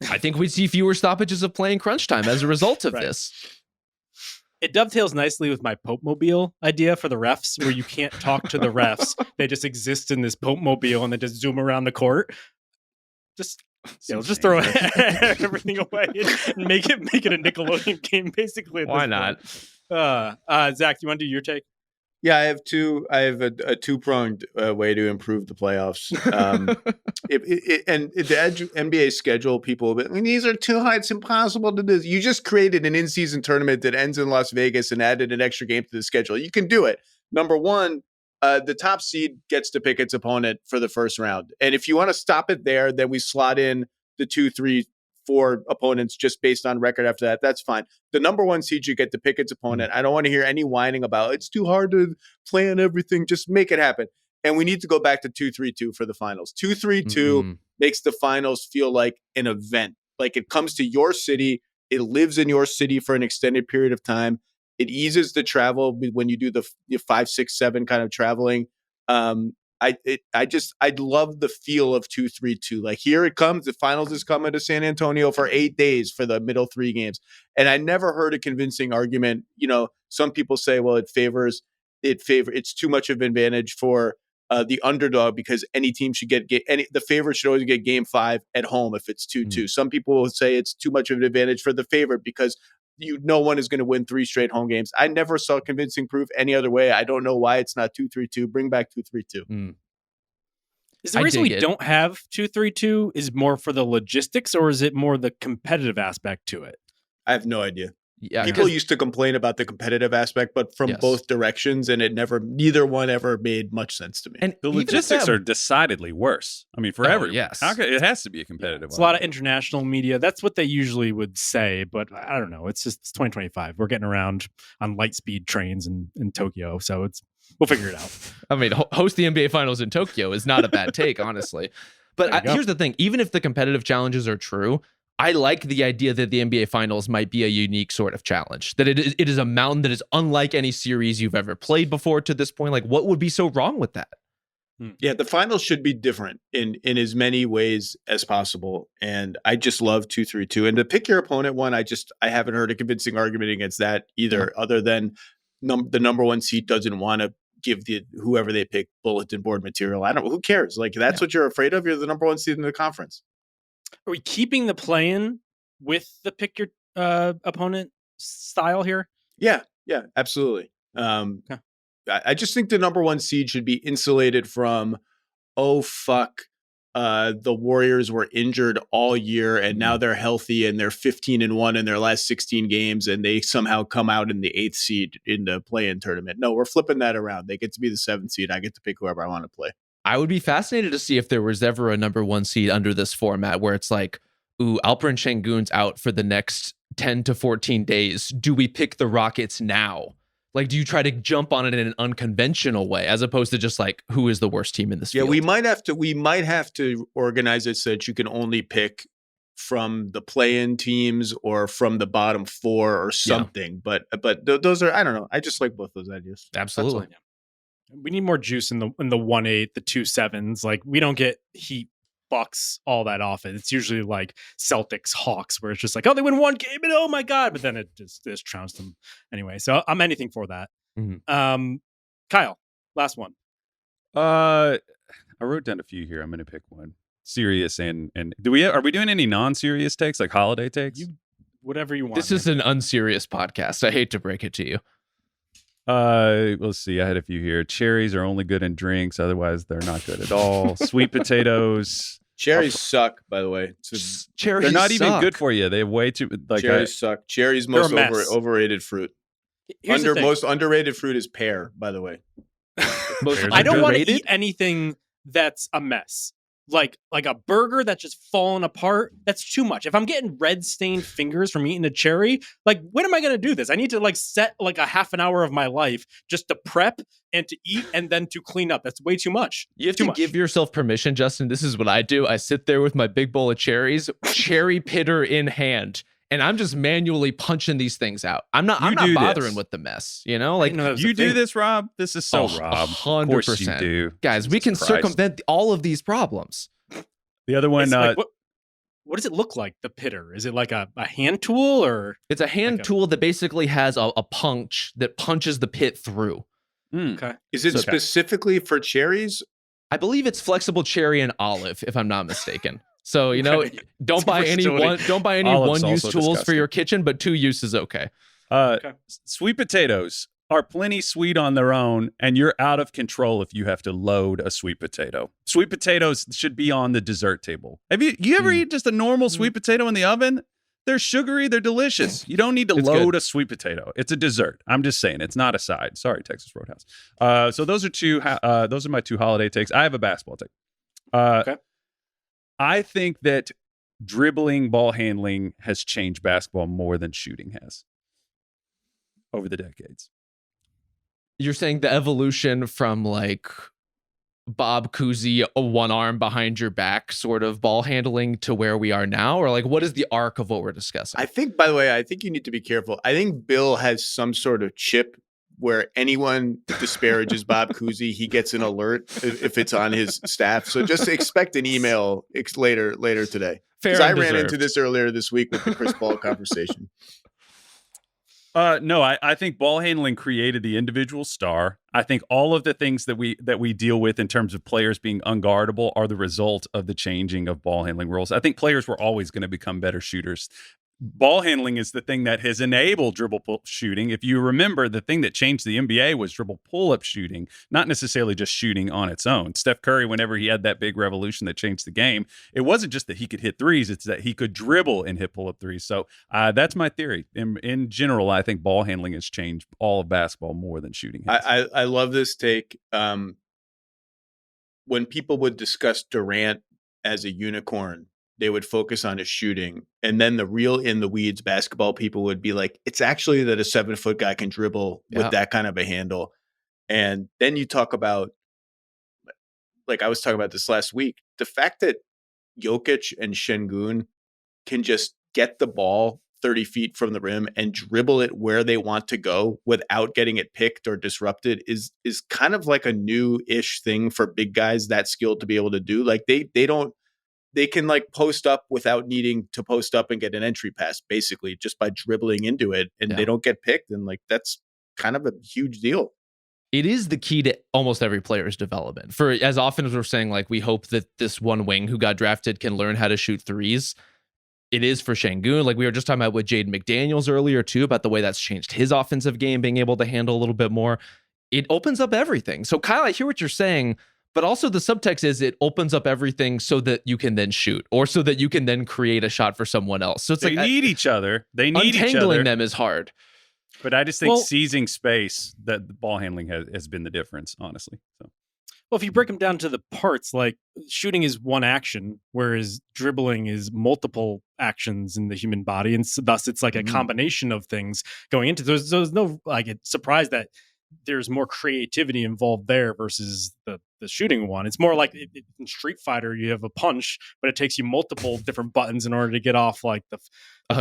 I think we'd see fewer stoppages of playing crunch time as a result of this. It dovetails nicely with my Pope Mobile idea for the refs, where you can't talk to the refs. They just exist in this Pope Mobile and they just zoom around the court. Just Yeah, let's just throw everything away and make it a Nickelodeon game, basically. Why not? Zach, you want to do your take? Yeah, I have a two-pronged way to improve the playoffs. And the NBA schedule, people, but these are too high. It's impossible to do. You just created an in-season tournament that ends in Las Vegas and added an extra game to the schedule. You can do it. Number one, the top seed gets to pick its opponent for the first round. And if you want to stop it there, then we slot in the 2, 3, 4 opponents just based on record after that. That's fine. The number one seed should get to pick its opponent. I don't want to hear any whining about it's too hard to plan everything. Just make it happen. And we need to go back to 2-3-2 for the finals. 2-3-2 makes the finals feel like an event. Like it comes to your city. It lives in your city for an extended period of time. It eases the travel when you do the 5, 6, 7 kind of traveling. I love the feel of 2-3-2. Like here it comes. The finals is coming to San Antonio for 8 days for the middle 3 games. And I never heard a convincing argument. You know, some people say, well, it's too much of an advantage for the underdog because any team should the favorite should always get game 5 at home if it's 2-2. Some people will say it's too much of an advantage for the favorite because no one is going to win 3 straight home games. I never saw convincing proof any other way. I don't know why it's not 2-3-2. Bring back 2-3-2. Is the reason we don't have 2-3-2 is more for the logistics, or is it more the competitive aspect to it? I have no idea. Yeah, people used to complain about the competitive aspect, but from both directions, and neither one ever made much sense to me. And the logistics are decidedly worse. I mean, for everyone. Yes. It has to be a competitive one. It's a lot of international media. That's what they usually would say, but I don't know. It's 2025. We're getting around on light speed trains in Tokyo, so we'll figure it out. I mean, host the NBA Finals in Tokyo is not a bad take, honestly. But here's the thing. Even if the competitive challenges are true, I like the idea that the NBA Finals might be a unique sort of challenge, that it is a mountain that is unlike any series you've ever played before to this point. Like, what would be so wrong with that? Yeah, the finals should be different in as many ways as possible. And I just love 2-3-2. And to pick your opponent one, I haven't heard a convincing argument against that either, other than the number one seed doesn't want to give whoever they pick bulletin board material. Who cares? Like, that's what you're afraid of. You're the number one seed in the conference. Are we keeping the play-in with the pick your opponent style here? Yeah, absolutely. Okay. I just think the number one seed should be insulated from, the Warriors were injured all year and now they're healthy and they're 15-1 in their last 16 games and they somehow come out in the 8th seed in the play-in tournament. No, we're flipping that around. They get to be the 7th seed. I get to pick whoever I want to play. I would be fascinated to see if there was ever a number one seed under this format where it's like, ooh, Alperen Şengün's out for the next 10 to 14 days. Do we pick the Rockets now? Like, do you try to jump on it in an unconventional way as opposed to just like, who is the worst team in this field? Yeah, we might have to organize it so that you can only pick from the play-in teams or from the bottom 4 or something. Yeah. But those are, I don't know. I just like both those ideas. Absolutely. We need more juice in the 1-8, the 2-7s. Like, we don't get Heat, Bucks all that often. It's usually like Celtics, Hawks, where it's just like, oh, they win one game and oh my god, but then it just trounced them anyway. So I'm anything for that. Kyle, last one. I wrote down a few here. I'm going to pick one. Serious and are we doing any non-serious takes, like holiday takes? Whatever you want. This is an unserious podcast. I hate to break it to you. Let's see. I had a few here. Cherries are only good in drinks. Otherwise, they're not good at all. Sweet potatoes. Cherries suck, by the way. Cherries they're not suck. even good for you. They have way too cherries suck. Cherries most overrated fruit. Most underrated fruit is pear, by the way. I don't want to eat anything that's a mess. Like a burger that's just falling apart, that's too much. If I'm getting red stained fingers from eating a cherry, like, when am I going to do this? I need to set a half an hour of my life just to prep and to eat and then to clean up. That's way too much. You have to give yourself permission, Justin. This is what I do. I sit there with my big bowl of cherries, cherry pitter in hand, and I'm just manually punching these things out. I'm not bothering with the mess, you know? Like, you do this, Rob? This is so Rob. 100%. Of course you do. Guys, we can circumvent all of these problems. The other one, what does it look like, the pitter? Is it like a hand tool, or? It's a hand tool that basically has a punch that punches the pit through. Okay. Is it specifically for cherries? I believe it's flexible cherry and olive, if I'm not mistaken. So, don't buy any Olives one-use also tools for disgusting. your kitchen, but 2 use is okay. Sweet potatoes are plenty sweet on their own, and you're out of control if you have to load a sweet potato. Sweet potatoes should be on the dessert table. Have you ever eat just a normal sweet potato in the oven? They're sugary. They're delicious. You don't need to load a sweet potato. It's a dessert. I'm just saying. It's not a side. Sorry, Texas Roadhouse. So those are my 2 holiday takes. I have a basketball take. Okay. I think that dribbling, ball handling has changed basketball more than shooting has over the decades. You're saying the evolution from like Bob Cousy, a one arm behind your back sort of ball handling to where we are now? Or like, what is the arc of what we're discussing? I think, by the way, I think you need to be careful. I think Bill has some sort of chip where anyone disparages Bob Cousy, he gets an alert if it's on his staff. So just expect an email later today. Because I ran into this earlier this week with the Chris Paul conversation. No, I think ball handling created the individual star. I think all of the things that we deal with in terms of players being unguardable are the result of the changing of ball handling rules. I think players were always going to become better shooters. Ball handling is the thing that has enabled dribble pull shooting. If you remember, the thing that changed the NBA was dribble pull-up shooting, not necessarily just shooting on its own. Steph Curry, whenever he had that big revolution that changed the game, it wasn't just that he could hit threes, it's that he could dribble and hit pull-up threes. So that's my theory. In general, I think ball handling has changed all of basketball more than shooting has. I love this take. When people would discuss Durant as a unicorn, they would focus on his shooting. And then the real in the weeds basketball people would be like, it's actually that a 7-foot guy can dribble with that kind of a handle. And then you talk about, like I was talking about this last week, the fact that Jokic and Şengün can just get the ball 30 feet from the rim and dribble it where they want to go without getting it picked or disrupted is kind of like a new-ish thing for big guys that skilled to be able to do. Like they can like post up without needing to post up and get an entry pass, basically just by dribbling into it, and they don't get picked. And like, that's kind of a huge deal. It is the key to almost every player's development. For as often as we're saying, like, we hope that this one wing who got drafted can learn how to shoot threes. It is for Şengün. Like we were just talking about with Jaden McDaniels earlier too, about the way that's changed his offensive game, being able to handle a little bit more. It opens up everything. So Kyle, I hear what you're saying, but also the subtext is it opens up everything so that you can then shoot, or so that you can then create a shot for someone else. So it's they need each other. They need each other. Untangling them is hard. But I just think seizing space, that the ball handling has been the difference, honestly. So. Well, if you break them down to the parts, like shooting is one action, whereas dribbling is multiple actions in the human body. And so thus it's like a combination of things going into there's no like surprise that there's more creativity involved there versus the shooting one. It's more like in Street Fighter, you have a punch, but it takes you multiple different buttons in order to get off like the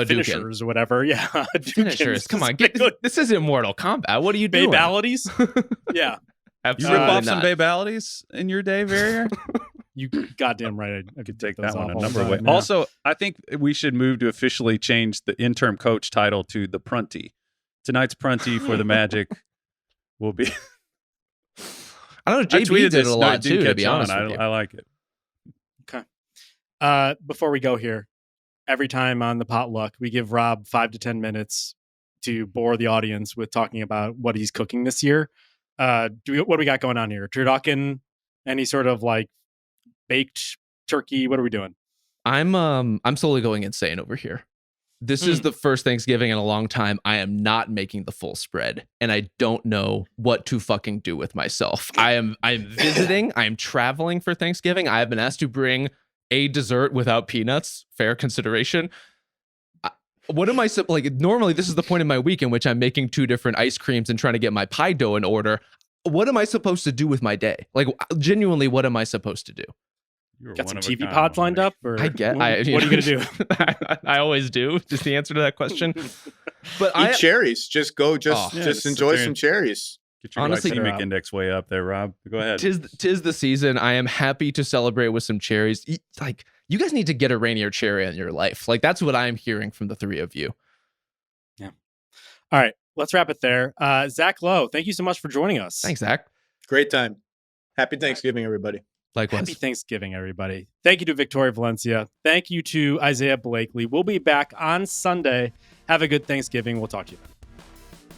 finishers or whatever. Yeah. Finishers. Come on. This isn't Mortal Kombat. What are you doing? Babalities? Yeah. You rip off some babalities in your day, Verrier? You goddamn right. I could take that one a number of ways. Also, I think we should move to officially change the interim coach title to the Prunty. Tonight's Prunty for the Magic will be... I don't know. JB did it a lot too, to be honest with you. I like it. Okay. Before we go here, every time on the Potluck, we give Rob 5 to 10 minutes to bore the audience with talking about what he's cooking this year. What do we got going on here? Turducken? Any sort of like baked turkey? What are we doing? I'm slowly going insane over here. This is the first Thanksgiving in a long time I am not making the full spread, and I don't know what to fucking do with myself. I'm visiting. I'm traveling for Thanksgiving. I have been asked to bring a dessert without peanuts. Fair consideration. What am I like? Normally, this is the point in my week in which I'm making 2 different ice creams and trying to get my pie dough in order. What am I supposed to do with my day? Like, genuinely, what am I supposed to do? Got some TV pods lined up, or what are you gonna do? I always do. Just the answer to that question. But eat cherries. Just enjoy some cherries. Get your glycemic index way up there, Rob. Go ahead. Tis the season. I am happy to celebrate with some cherries. Like, you guys need to get a Rainier cherry in your life. Like, that's what I'm hearing from the 3 of you. Yeah. All right, let's wrap it there. Zach Lowe, thank you so much for joining us. Thanks, Zach. Great time. Happy Thanksgiving, everybody. Likewise. Happy Thanksgiving, everybody. Thank you to Victoria Valencia. Thank you to Isaiah Blakely. We'll be back on Sunday. Have a good Thanksgiving. We'll talk to you then.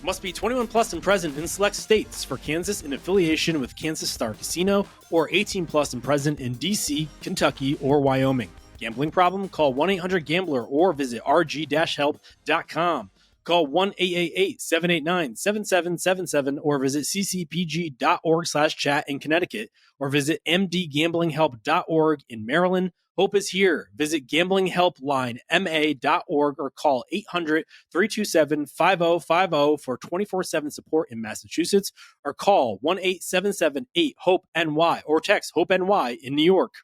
Must be 21 plus and present in select states. For Kansas in affiliation with Kansas Star Casino, or 18 plus and present in DC, Kentucky, or Wyoming. Gambling problem? Call 1-800-GAMBLER or visit rg-help.com. Call 1-888-789-7777 or visit ccpg.org/chat in Connecticut, or visit mdgamblinghelp.org in Maryland. Hope is here. Visit gamblinghelplinema.org or call 800-327-5050 for 24/7 support in Massachusetts, or call 1-877-8-HOPE-NY or text HOPE-NY in New York.